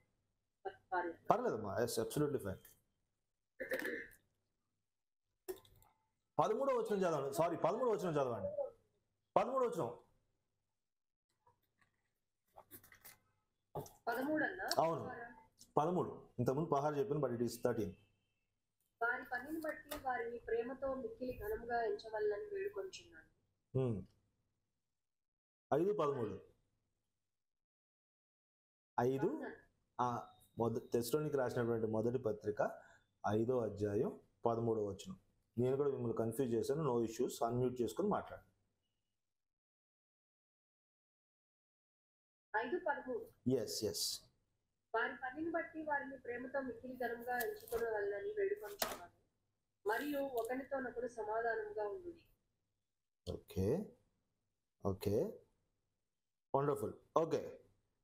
పర్లేదమ్మా, ఎస్, అబ్సల్యూట్లీ ఫైన్. 13వ వచనం చదవండి. సారీ, 13వ వచనం చదవండి. 13వ వచనం. 13 అవును, 13. ఇంతకుముందు 16 చెప్పాను, బట్ ఇట్ ఈస్ 13. వారి పనిని బట్టి వారిని ప్రేమతో మిక్కిలి ఘనంగా ఎంచవల్లని వేడుకొంచున్నాను. 5:13. 5 తెస్సలోనికీయులకు రాసినటువంటి మొదటి పత్రిక 5వ అధ్యాయం 13వ వచనం. నేను కూడా మిమ్మల్ని కన్ఫ్యూజ్ చేశాను. నో ఇష్యూస్, అన్మ్యూట్ చేసుకుని మాట్లాడు. 5:13. Yes yes. వారి పనిని బట్టి వారిని ప్రేమతో మిక్కిలి ఘనంగా ఎంచుకొనవలనని వేడుకొంచున్నాను, మరియు ఒకరితోనొకరు సమాధానంగా ఉండుడి. Okay okay, wonderful. Okay,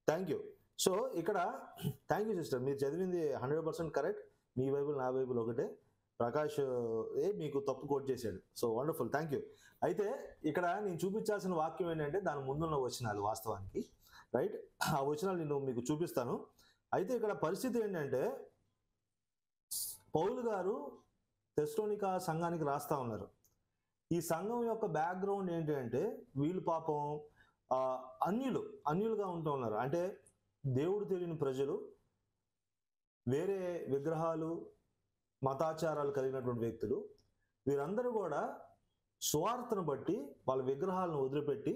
thank you. So ఇక్కడ థ్యాంక్ యూ సిస్టర్, మీరు చదివింది 100% కరెక్ట్. మీ బైబిల్ నా బైబిల్ ఒకటే. ప్రకాష్ మీకు తప్పు కోట్ చేశాడు. So wonderful, thank you. అయితే ఇక్కడ నేను చూపించాల్సిన వాక్యం ఏంటంటే దాని ముందున్న వచనాలు వాస్తవానికి, రైట్? ఆ వచనాలు నేను మీకు చూపిస్తాను. అయితే ఇక్కడ పరిస్థితి ఏంటంటే, పౌలు గారు తెస్సలోనిక సంఘానికి రాస్తా ఉన్నారు. ఈ సంఘం యొక్క బ్యాక్గ్రౌండ్ ఏంటి అంటే, వీళ్ళు పాపం అన్యులుగా ఉంటూ ఉన్నారు. అంటే దేవుడు తెలియని ప్రజలు, వేరే విగ్రహాలు మతాచారాలు కలిగినటువంటి వ్యక్తులు. వీరందరూ కూడా సువార్తను బట్టి వాళ్ళ విగ్రహాలను వదిలిపెట్టి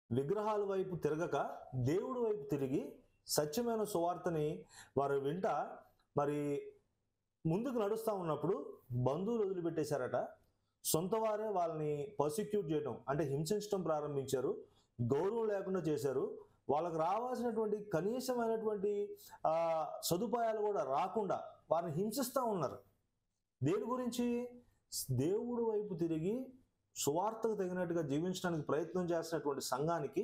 విగ్రహాల వైపు తిరగక దేవుడి వైపు తిరిగి సత్యమైన సువార్తని వారు వింట మరి ముందుకు నడుస్తూ ఉన్నప్పుడు బంధువులు వదిలిపెట్టేశారట. సొంత వారే వాళ్ళని పర్సిక్యూట్ చేయడం, అంటే హింసించడం ప్రారంభించారు. గౌరవం లేకుండా చేశారు. వాళ్ళకు రావాల్సినటువంటి కనీసమైనటువంటి సదుపాయాలు కూడా రాకుండా వారిని హింసిస్తూ ఉన్నారు. దేని గురించి? దేవుడి వైపు తిరిగి సువార్తకు తగినట్టుగా జీవించడానికి ప్రయత్నం చేస్తున్నటువంటి సంఘానికి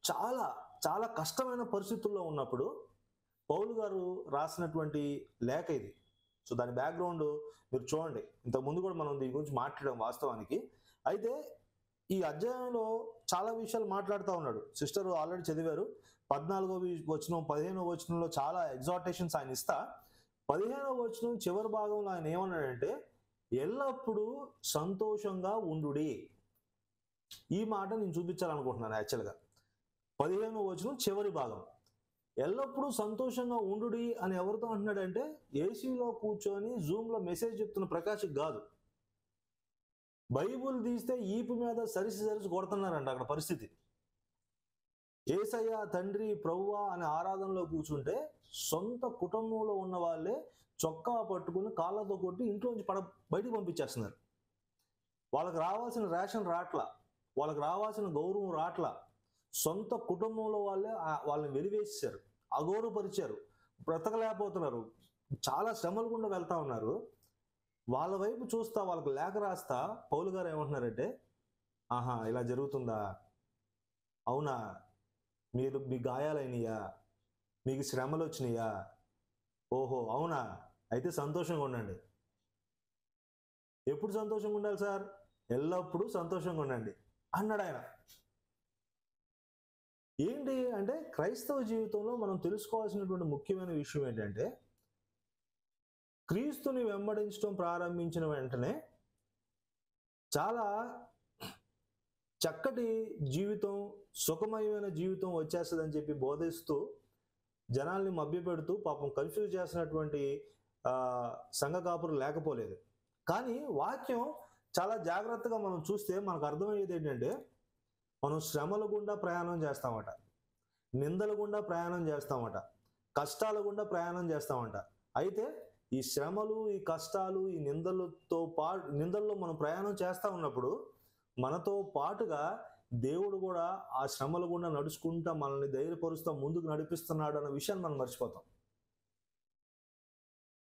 చాలా చాలా కష్టమైన పరిస్థితుల్లో ఉన్నప్పుడు పౌలు గారు రాసినటువంటి లేఖ ఇది. సో దాని బ్యాక్గ్రౌండ్ మీరు చూడండి. ఇంతకుముందు కూడా మనం దీని గురించి మాట్లాడాం వాస్తవానికి. అయితే ఈ అధ్యాయంలో చాలా విషయాలు మాట్లాడుతూ ఉన్నాడు. సిస్టర్ ఆల్రెడీ చదివారు. 14వ వచనం 15వ వచనంలో చాలా ఎగ్జార్టేషన్స్ ఆయన ఇస్తా, 15వ వచనం చివరి భాగంలో ఆయన ఏమన్నాడంటే, ఎల్లప్పుడూ సంతోషంగా ఉండుడి. ఈ మాట నేను చూపించాలనుకుంటున్నాను యాక్చువల్గా. 15వ వచనం చివరి భాగం, ఎల్లప్పుడూ సంతోషంగా ఉండుడి అని ఎవరితో అంటున్నాడంటే, ఏసీలో కూర్చొని జూమ్లో మెసేజ్ చెప్తున్న ప్రకాష్కి కాదు. బైబుల్ తీస్తే ఈపు మీద సరిసి కొడుతున్నారంట అక్కడ పరిస్థితి. యేసయ్య తండ్రి ప్రభువా అనే ఆరాధనలో కూర్చుంటే సొంత కుటుంబంలో ఉన్న వాళ్ళే చొక్కా పట్టుకుని కాళ్ళతో కొట్టి ఇంట్లోంచి బయటికి పంపించేస్తున్నారు. వాళ్ళకి రావాల్సిన రేషన్ రాట్లా, వాళ్ళకి రావాల్సిన గౌరవం రాట్లా. సొంత కుటుంబంలో వాళ్ళని వెలివేసేశారు, అగౌరవపరిచారు, బ్రతకలేకపోతున్నారు, చాలా శ్రమలు గుండా వెళ్తా ఉన్నారు. వాళ్ళ వైపు చూస్తా, వాళ్ళకి లేఖ రాస్తా పౌలు గారు ఏమంటున్నారంటే, ఆహా ఇలా జరుగుతుందా, అవునా, మీ గాయాలైనయా, మీకు శ్రమలు వచ్చినాయా, ఓహో అవునా, అయితే సంతోషంగా ఉండండి. ఎప్పుడు సంతోషంగా ఉండాలి సార్? ఎల్లప్పుడూ సంతోషంగా ఉండండి అన్నాడు ఆయన. ఏంటి అంటే, క్రైస్తవ జీవితంలో మనం తెలుసుకోవాల్సినటువంటి ముఖ్యమైన విషయం ఏంటంటే, క్రీస్తుని వెంబడించడం ప్రారంభించిన వెంటనే చాలా చక్కటి జీవితం, సుఖమయమైన జీవితం వచ్చేస్తుందని చెప్పి బోధిస్తూ జనాల్ని మభ్యపెడుతూ పాపం కన్ఫ్యూజ్ చేసినటువంటి సంఘ కాపురు లేకపోలేదు. కానీ వాక్యం చాలా జాగ్రత్తగా మనం చూస్తే మనకు అర్థమయ్యేది ఏంటంటే, మనం శ్రమల గుండా ప్రయాణం చేస్తామట, నిందల గుండా ప్రయాణం చేస్తామట, కష్టాల గుండా ప్రయాణం చేస్తామట. అయితే ఈ శ్రమలు, ఈ కష్టాలు, ఈ నిందల్లో మనం ప్రయాణం చేస్తూ ఉన్నప్పుడు మనతో పాటుగా దేవుడు కూడా ఆ శ్రమల గుండా నడుచుకుంటా మనల్ని ధైర్యపరుస్తూ ముందుకు నడిపిస్తున్నాడు అన్న విషయాన్ని మనం మర్చిపోతాం.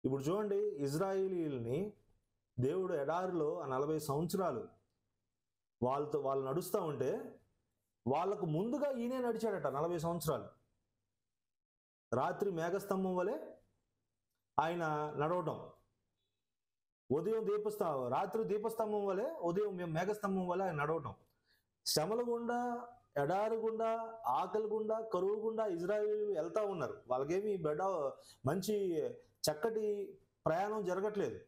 ఇప్పుడు చూడండి, ఇజ్రాయేలీల్ని దేవుడు ఎడారిలో 40 సంవత్సరాలు వాళ్ళు నడుస్తూ ఉంటే వాళ్ళకు ముందుగా ఈయనే నడిచాడట 40 సంవత్సరాలు. రాత్రి మేఘస్తంభం వలె ఆయన నడవటం, రాత్రి దీపస్తంభం వలె ఉదయం మేఘస్తంభం వలె ఆయన నడవటం. శ్రమల గుండా, ఎడారి గుండా, ఆకలి గుండా, కరువు గుండా ఇజ్రాయేలీలు వెళ్తా ఉన్నారు. వాళ్ళకేమి మంచి చక్కటి ప్రయాణం జరగట్లేదు.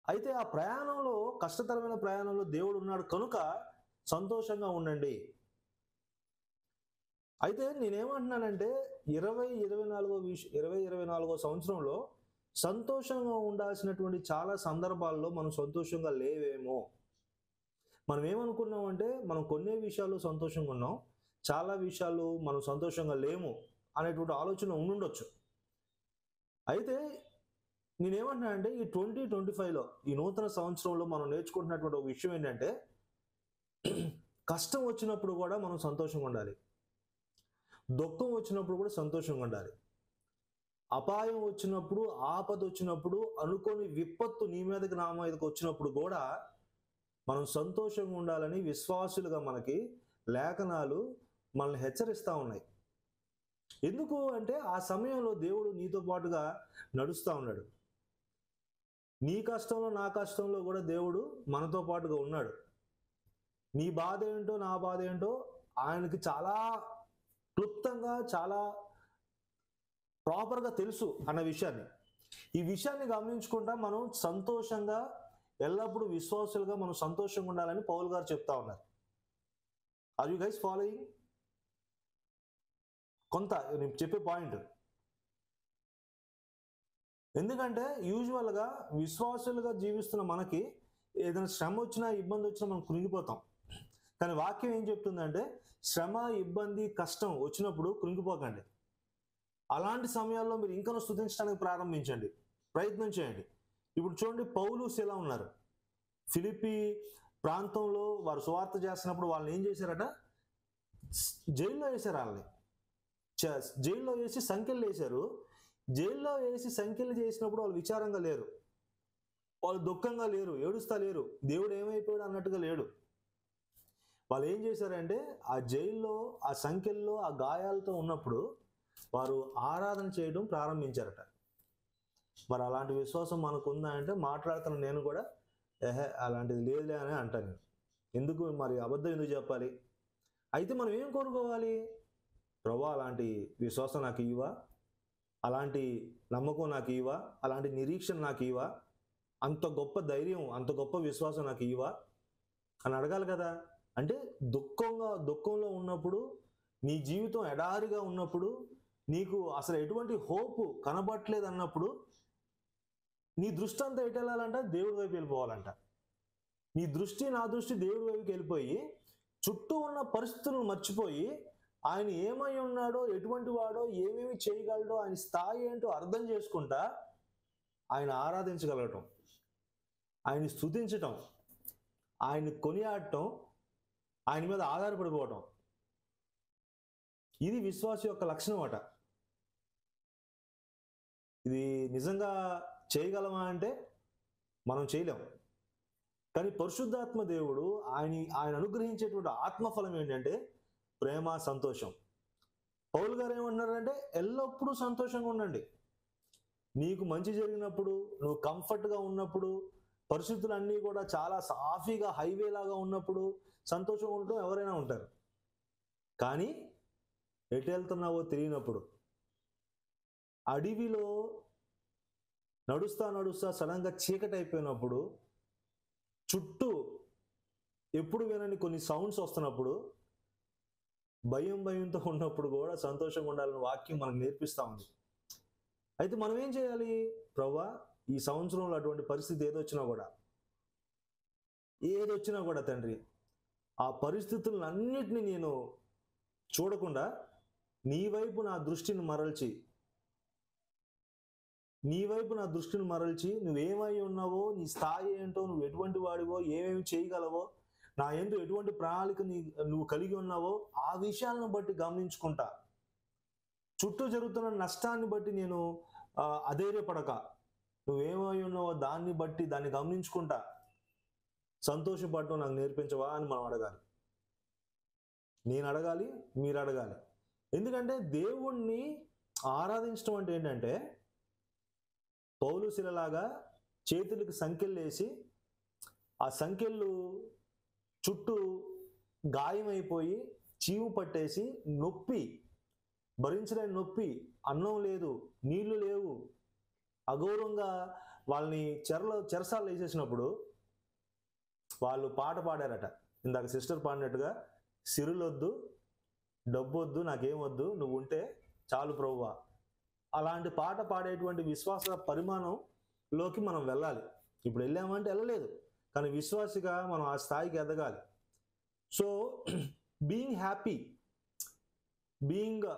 అయితే ఆ ప్రయాణంలో, కష్టతరమైన ప్రయాణంలో దేవుడు ఉన్నాడు కనుక సంతోషంగా ఉండండి. అయితే నేనేమంటున్నానంటే 2024 సంవత్సరంలో సంతోషంగా ఉండాల్సినటువంటి చాలా సందర్భాల్లో మనం సంతోషంగా లేవేమో. మనం ఏమనుకున్నామంటే మనం కొన్ని విషయాల్లో సంతోషంగా ఉన్నాం, చాలా విషయాలు మనం సంతోషంగా లేము అనేటువంటి ఆలోచన ఉండుండొచ్చు. అయితే నేనేమంటున్నానంటే ఈ 2025లో, ఈ నూతన సంవత్సరంలో మనం నేర్చుకుంటున్నటువంటి ఒక విషయం ఏంటంటే, కష్టం వచ్చినప్పుడు కూడా మనం సంతోషంగా ఉండాలి, దుఃఖం వచ్చినప్పుడు కూడా సంతోషంగా ఉండాలి, అపాయం వచ్చినప్పుడు, ఆపద వచ్చినప్పుడు, అనుకోని విపత్తు నీ మీదకి నా మీదకి వచ్చినప్పుడు కూడా మనం సంతోషంగా ఉండాలని విశ్వాసులుగా మనకి లేఖనాలు మనల్ని హెచ్చరిస్తూ ఉన్నాయి. ఎందుకు అంటే ఆ సమయంలో దేవుడు నీతో పాటుగా నడుస్తూ ఉన్నాడు. నీ కష్టంలో, నా కష్టంలో కూడా దేవుడు మనతో పాటుగా ఉన్నాడు. నీ బాధ ఏంటో, నా బాధ ఏంటో ఆయనకి చాలా క్లుప్తంగా, చాలా ప్రాపర్గా తెలుసు అన్న విషయాన్ని, ఈ విషయాన్ని గమనించుకుంటా మనం సంతోషంగా, ఎల్లప్పుడూ విశ్వాసులుగా మనం సంతోషంగా ఉండాలని పౌలు గారు చెప్తా ఉన్నారు. Are you guys following? కొంత నేను చెప్పే పాయింట్, ఎందుకంటే యూజువల్గా విశ్వాసులుగా జీవిస్తున్న మనకి ఏదైనా శ్రమ వచ్చినా, ఇబ్బంది వచ్చినా మనం కృంగిపోతాం. కానీ వాక్యం ఏం చెప్తుందంటే, శ్రమ, ఇబ్బంది, కష్టం వచ్చినప్పుడు కృంగిపోకండి. అలాంటి సమయాల్లో మీరు ఇంకనూ స్తుతించడానికి ప్రారంభించండి, ప్రయత్నం చేయండి. ఇప్పుడు చూడండి, పౌలు శీల ఉన్నారు ఫిలిప్పీ ప్రాంతంలో. వారు సువార్త చేస్తున్నప్పుడు వాళ్ళని ఏం చేశారట? జైల్లో వేశారు. వాళ్ళని జైల్లో వేసి సంఖ్యలు వేశారు. జైల్లో వేసి సంఖ్యలు చేసినప్పుడు వాళ్ళు విచారంగా లేరు, వాళ్ళు దుఃఖంగా లేరు, ఏడుస్తా లేరు, దేవుడు ఏమైపోయాడు అన్నట్టుగా లేడు. వాళ్ళు ఏం చేశారంటే ఆ జైల్లో, ఆ సంఖ్యల్లో, ఆ గాయాలతో ఉన్నప్పుడు వారు ఆరాధన చేయడం ప్రారంభించారట. మరి అలాంటి విశ్వాసం మనకు ఉందా అంటే, మాట్లాడుతున్న నేను కూడా అలాంటిది లేదులే అని అంటాను. ఎందుకు మరి అబద్ధం ఎందుకు చెప్పాలి? అయితే మనం ఏం కోరుకోవాలి? ప్రభువా, అలాంటి విశ్వాసం నాకు ఇవ్వా, అలాంటి నమ్మకం నాకు ఇవ్వా, అలాంటి నిరీక్షణ నాకు ఇవ్వా, అంత గొప్ప ధైర్యం, అంత గొప్ప విశ్వాసం నాకు ఇవ్వా అని అడగాలి కదా. అంటే దుఃఖంలో ఉన్నప్పుడు, నీ జీవితం ఎడారిగా ఉన్నప్పుడు, నీకు అసలు ఎటువంటి హోపు కనబట్టలేదు అన్నప్పుడు నీ దృష్టి అంతా ఎటు వెళ్ళాలంట? దేవుడి వైపు వెళ్ళిపోవాలంట. నీ దృష్టి, నా దృష్టి దేవుడి వైపుకి వెళ్ళిపోయి, చుట్టూ ఉన్న పరిస్థితులను మర్చిపోయి, ఆయన ఏమై ఉన్నాడో, ఎటువంటి వాడో, ఏమేమి చేయగలడో, ఆయన స్థాయి ఏంటో అర్థం చేసుకుంటా ఆయన ఆరాధించగలగటం, ఆయన్ని స్తుతించటం, ఆయన్ని కొనియాడటం, ఆయన మీద ఆధారపడిపోవటం, ఇది విశ్వాస యొక్క లక్షణం అట. ఇది నిజంగా చేయగలమా అంటే మనం చేయలేం. కానీ పరిశుద్ధాత్మ దేవుడు ఆయన అనుగ్రహించేటువంటి ఆత్మఫలం ఏంటంటే ప్రేమ, సంతోషం. పౌలు గారు ఏమంటున్నారంటే, ఎల్లప్పుడూ సంతోషంగా ఉండండి. నీకు మంచి జరిగినప్పుడు, నువ్వు కంఫర్ట్గా ఉన్నప్పుడు, పరిస్థితులు అన్నీ కూడా చాలా సాఫీగా హైవే లాగా ఉన్నప్పుడు సంతోషంగా ఉండటం ఎవరైనా ఉంటారు. కానీ ఎటు వెళ్తున్నావో తెలియనప్పుడు, అడవిలో నడుస్తా సడన్గా చీకటి అయిపోయినప్పుడు, చుట్టూ ఎప్పుడు వినని కొన్ని సౌండ్స్ వస్తున్నప్పుడు, భయంతో ఉన్నప్పుడు కూడా సంతోషంగా ఉండాలని వాక్యం మనకు నేర్పిస్తూ ఉంది. అయితే మనం ఏం చేయాలి? ప్రభువా, ఈ సంవత్సరంలో అటువంటి పరిస్థితి ఏదొచ్చినా కూడా తండ్రి, ఆ పరిస్థితులన్నిటిని నేను చూడకుండా నీ వైపు నా దృష్టిని మరల్చి నువ్వేమై ఉన్నావో, నీ స్థాయి ఏంటో, నువ్వు ఎటువంటి వాడివో, ఏమేమి చేయగలవో, నా యందు ఎటువంటి ప్రణాళిక నువ్వు కలిగి ఉన్నావో ఆ విషయాలను బట్టి గమనించుకుంటా. చుట్టూ జరుగుతున్న నష్టాన్ని బట్టి నేను అధైర్యపడక, నువ్వేమై ఉన్నావో దాన్ని బట్టి దాన్ని గమనించుకుంటా సంతోషపడటం నాకు నేర్పించవా అని మనం అడగాలి. నేను అడగాలి, మీరు అడగాలి. ఎందుకంటే దేవుణ్ణి ఆరాధించడం అంటే ఏంటంటే పౌలు శిలలాగా చేతులకు సంకెళ్ళు వేసి ఆ సంకెళ్ళు చుట్టూ గాయమైపోయి చీము పట్టేసి నొప్పి, భరించలేని నొప్పి, అన్నం లేదు, నీళ్లు లేవు, అగౌరవంగా వాళ్ళని చెరసాలు వేసేసినప్పుడు వాళ్ళు పాట పాడారట. ఇందాక సిస్టర్ పాడినట్టుగా, సిరులొద్దు, డబ్బొద్దు, నాకేమొద్దు, నువ్వు ఉంటే చాలు ప్రభువా. అలాంటి పాట పాడేటువంటి విశ్వాస పరిమాణంలోకి మనం వెళ్ళాలి. ఇప్పుడు వెళ్ళామంటే వెళ్ళలేదు, కానీ విశ్వాసిగా మనం ఆ స్థాయికి ఎదగాలి. So being happy, being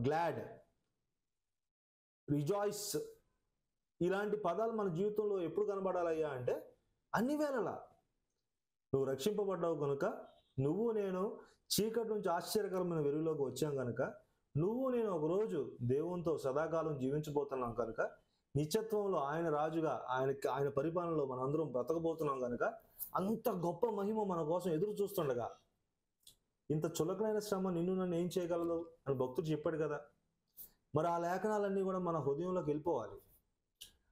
glad, rejoice, ఇలాంటి పదాలు మన జీవితంలో ఎప్పుడు కనబడాలయ్యా అంటే అన్ని వేళలా. నువ్వు రక్షింపబడ్డావు కనుక, నువ్వు నేను చీకటి నుంచి ఆశ్చర్యకరమైన వెలుగులోకి వచ్చాం కనుక, నువ్వు నేను ఒకరోజు దేవునితో సదాకాలం జీవించబోతున్నాం కనుక, నిత్యత్వంలో ఆయన రాజుగా ఆయన పరిపాలనలో మనందరం బ్రతకబోతున్నాం కనుక, అంత గొప్ప మహిమ మన కోసం ఎదురు చూస్తుండగా ఇంత చులకనైన శ్రమ నిన్ను నన్ను ఏం చేయగలదు అని భక్తుడు చెప్పాడు కదా. మరి ఆ లేఖనాలన్నీ కూడా మన హృదయంలోకి వెళ్ళిపోవాలి.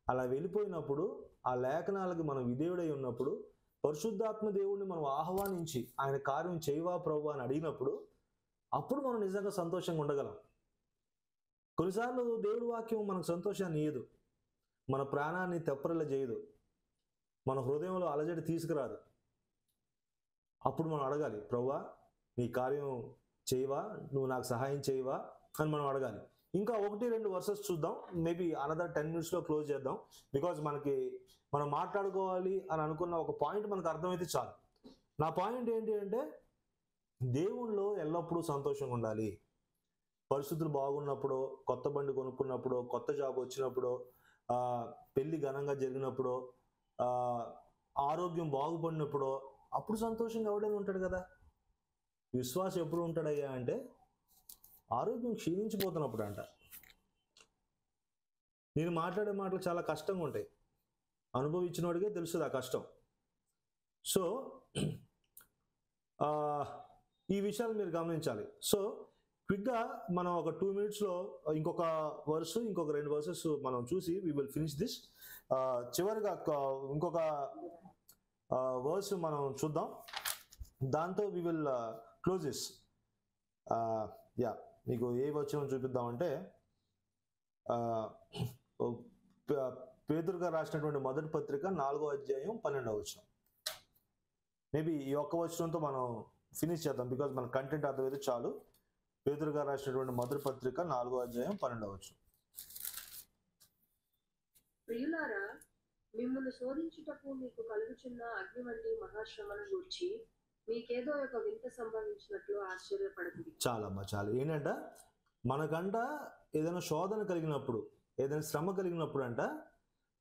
అలా వెళ్ళిపోయినప్పుడు, ఆ లేఖనాలకి మనం విధేయుడై ఉన్నప్పుడు, పరిశుద్ధాత్మ దేవుడిని మనం ఆహ్వానించి ఆయన కార్యం చేయవా ప్రభువా అని అడిగినప్పుడు, అప్పుడు మనం నిజంగా సంతోషంగా ఉండగలం. కొన్నిసార్లు దేవుడి వాక్యం మనకు సంతోషాన్ని ఇయ్యదు, మన ప్రాణాన్ని తెప్పరిల్ల చేయదు, మన హృదయంలో అలజడి తీసుకురాదు. అప్పుడు మనం అడగాలి, ప్రభువా నీ కార్యం చేయవా, నువ్వు నాకు సహాయం చేయవా అని మనం అడగాలి. ఇంకా 1-2 వర్సెస్ చూద్దాం. మేబీ అనదర్ 10 minutesలో క్లోజ్ చేద్దాం. బికాజ్ మనం మాట్లాడుకోవాలి అని అనుకున్న ఒక పాయింట్ మనకు అర్థమైతే చాలు. నా పాయింట్ ఏంటి అంటే, దేవుణ్ణిలో ఎల్లప్పుడూ సంతోషంగా ఉండాలి. పరిస్థితులు బాగున్నప్పుడు, కొత్త బండి కొనుక్కున్నప్పుడు, కొత్త జాబ్ వచ్చినప్పుడు, పెళ్లి ఘనంగా జరిగినప్పుడు, ఆరోగ్యం బాగుపడినప్పుడు, అప్పుడు సంతోషంగా ఎవడైనా ఉంటాడు కదా. విశ్వాసం ఎప్పుడు ఉంటాడయ్యా అంటే ఆరోగ్యం క్షీణించిపోతున్నప్పుడు అంట. నేను మాట్లాడే మాటలు చాలా కష్టంగా ఉంటాయి, అనుభవించిన వాడికే తెలుస్తుంది ఆ కష్టం. సో ఈ విషయాలు మీరు గమనించాలి. సో క్విక్గా మనం ఒక 2 minutesలో ఇంకొక వర్స్, ఇంకొక 2 వర్సెస్ మనం చూసి వి విల్ ఫినిష్ దిస్. చివరిగా ఇంకొక వర్స్ మనం చూద్దాం, దాంతో we will close this. Yeah, మీకు ఏ వచనం చూపిద్దామంటే, పేతురు గారు రాసినటువంటి మొదటి పత్రిక 4వ అధ్యాయం 12వ వచనం. మేబీ ఈ ఒక్క వచనంతో మనం ఫినిష్ చేద్దాం, బికాజ్ మన కంటెంట్ అర్థమైతే చాలు. పేతురు గారు రాసినటువంటి మొదటి పత్రిక 4వ అధ్యాయం 12వ వచనం. ప్రియులారా, మిమ్మల్ని శోధించుటకు మీకు కలుగుచున్న అగ్ని వంటి మహాశ్రమను గూర్చి మీకేదో ఒక వింత సంభవించినట్లు ఆశ్చర్యపడదు. చాలమ్మా చాలు. ఏంటంట, మనకంట ఏదైనా శోధన కలిగినప్పుడు, ఏదైనా శ్రమ కలిగినప్పుడు అంట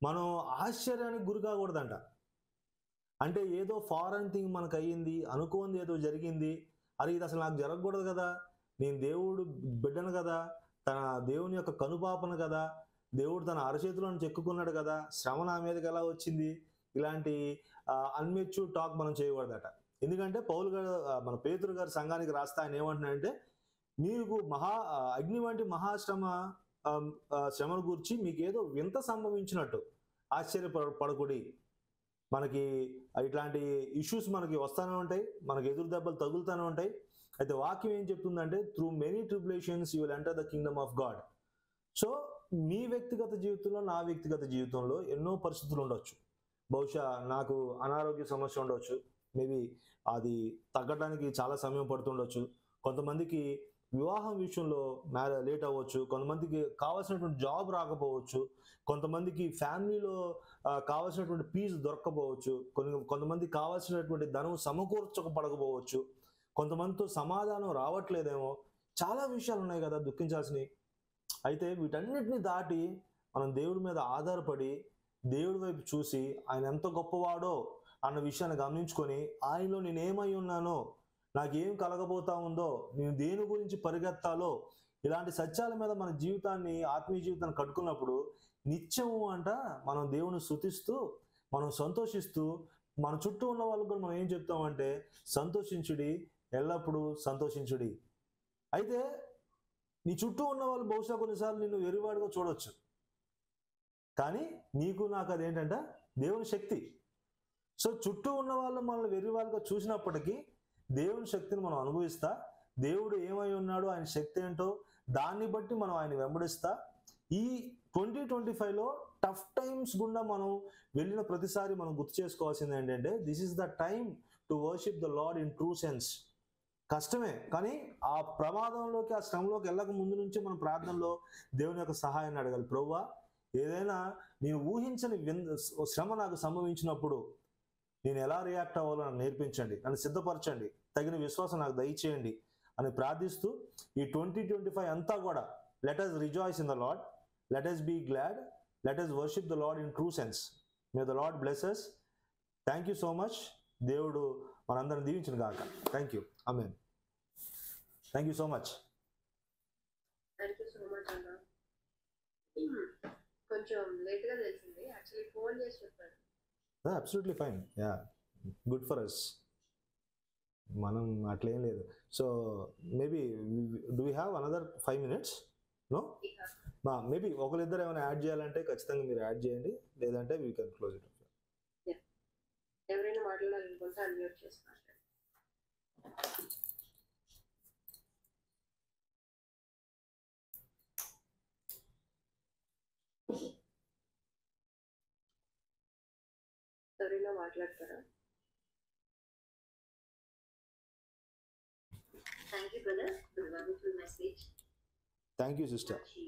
మనం ఆశ్చర్యానికి గురి కాకూడదంట. అంటే ఏదో ఫారెన్ థింగ్ మనకు అయ్యింది, అనుకోంది ఏదో జరిగింది, అది ఇది అసలు నాకు జరగకూడదు కదా, నేను దేవుడు బిడ్డను కదా, తన దేవుని యొక్క కనుపాపను కదా, దేవుడు తన అరచేతులను చెక్కుకున్నాడు కదా, శ్రమ నా మీదకి ఎలా వచ్చింది, ఇలాంటి అన్మెచ్యూర్ టాక్ మనం చేయకూడదట. ఎందుకంటే పౌలు గారు, మన పేతురు గారు సంఘానికి రాస్తా ఆయన ఏమంటున్నాడంటే, మీకు అగ్ని వంటి శ్రమను గురించి మీకు ఏదో వింత సంభవించినట్టు ఆశ్చర్యపడకూడి. మనకి ఇట్లాంటి ఇష్యూస్ మనకి వస్తూనే ఉంటాయి, మనకి ఎదురు దెబ్బలు తగులుతూనే ఉంటాయి. అయితే వాక్యం ఏం చెప్తుందంటే, through many tribulations you will enter the kingdom of God. So మీ వ్యక్తిగత జీవితంలో, నా వ్యక్తిగత జీవితంలో ఎన్నో పరిస్థితులు ఉండొచ్చు. బహుశా నాకు అనారోగ్య సమస్య ఉండొచ్చు, మేబీ అది తగ్గడానికి చాలా సమయం పడుతుండొచ్చు. కొంతమందికి వివాహం విషయంలో లేట్ అవ్వచ్చు, కొంతమందికి కావాల్సినటువంటి జాబ్ రాకపోవచ్చు, కొంతమందికి ఫ్యామిలీలో కావాల్సినటువంటి పీస్ దొరకకపోవచ్చు, కొంతమందికి కావాల్సినటువంటి ధనం సమకూర్చకపోవచ్చు, కొంతమందితో సమాధానం రావట్లేదేమో. చాలా విషయాలు ఉన్నాయి కదా దుఃఖించాల్సినవి. అయితే వీటన్నిటిని దాటి మనం దేవుడి మీద ఆధారపడి దేవుడి వైపు చూసి ఆయన ఎంత గొప్పవాడో అన్న విషయాన్ని గమనించుకొని ఆయనలో నేనేమై ఉన్నానో, నాకేం కలగబోతా ఉందో, నేను దేని గురించి పరిగెత్తాలో, ఇలాంటి సత్యాల మీద మన జీవితాన్ని, ఆత్మీయ జీవితాన్ని కట్టుకున్నప్పుడు నిత్యము మనం దేవుని స్తుతిస్తూ, మనం సంతోషిస్తూ, మన చుట్టూ ఉన్న వాళ్ళకు కూడా మనం ఏం చెప్తామంటే సంతోషించుడి, ఎల్లప్పుడూ సంతోషించుడి. అయితే నీ చుట్టూ ఉన్న వాళ్ళు బహుశా కొన్నిసార్లు నిన్ను వెరివాడుగా చూడవచ్చు, కానీ నీకు నాకు అదేంటంటే దేవుని శక్తి. సో చుట్టూ ఉన్న వాళ్ళు మనల్ని వెర్రివాళ్ళుగా చూసినప్పటికీ దేవుని శక్తిని మనం అనుభవిస్తా, దేవుడు ఏమై ఉన్నాడో ఆయన శక్తి ఏంటో దాన్ని బట్టి మనం ఆయన వెంబడిస్తా. ఈ 2025లో టఫ్ టైమ్స్ గుండా మనం వెళ్ళిన ప్రతిసారి మనం గుర్తు చేసుకోవాల్సింది ఏంటంటే this is the time to worship the Lord in true sense. కష్టమే, కానీ ఆ ప్రమాదంలోకి, ఆ శ్రమలోకి వెళ్ళక ముందు నుంచే మనం ప్రార్థనలో దేవుని యొక్క సహాయాన్ని అడగాలి. ప్రభువా, ఏదైనా నేను ఊహించని శ్రమ నాకు సంభవించినప్పుడు నేను ఎలా రియాక్ట్ అవ్వాలో నాకు నేర్పించండి, నన్ను సిద్ధపరచండి, తగిన విశ్వాసం నాకు దయచేయండి అని ప్రార్థిస్తూ ఈ 2025 అంతా కూడా let us rejoice in the Lord, let us be glad, let us worship the Lord in true sense. May the Lord bless us. Thank you so much. దేవుడు మనందరం దీవించిన గాక. Thank you. Amen. Thank you so much. Thank you so much అన్న. కొంచెం లేట్గా తెలిసింది, actually phone చేసి చెప్పారు. Absolutely fine. Yeah, good for us. మనం అట్లేం లేదు. So maybe do we have another 5 minutes? No, maybe ఒకరిద్దరు ఏమైనా యాడ్ చేయాలంటే ఖచ్చితంగా మీరు యాడ్ చేయండి, లేదంటే వీ కెన్ క్లోజ్ ఇట్. ఎవరైనా మాట్లాడాలనుకుంటే అన్మ్యూట్ చేసి మాట్లాడండి. ఎవరైనా మాట్లాడతారా? Thank you, brother, for the wonderful message. Thank you sister. She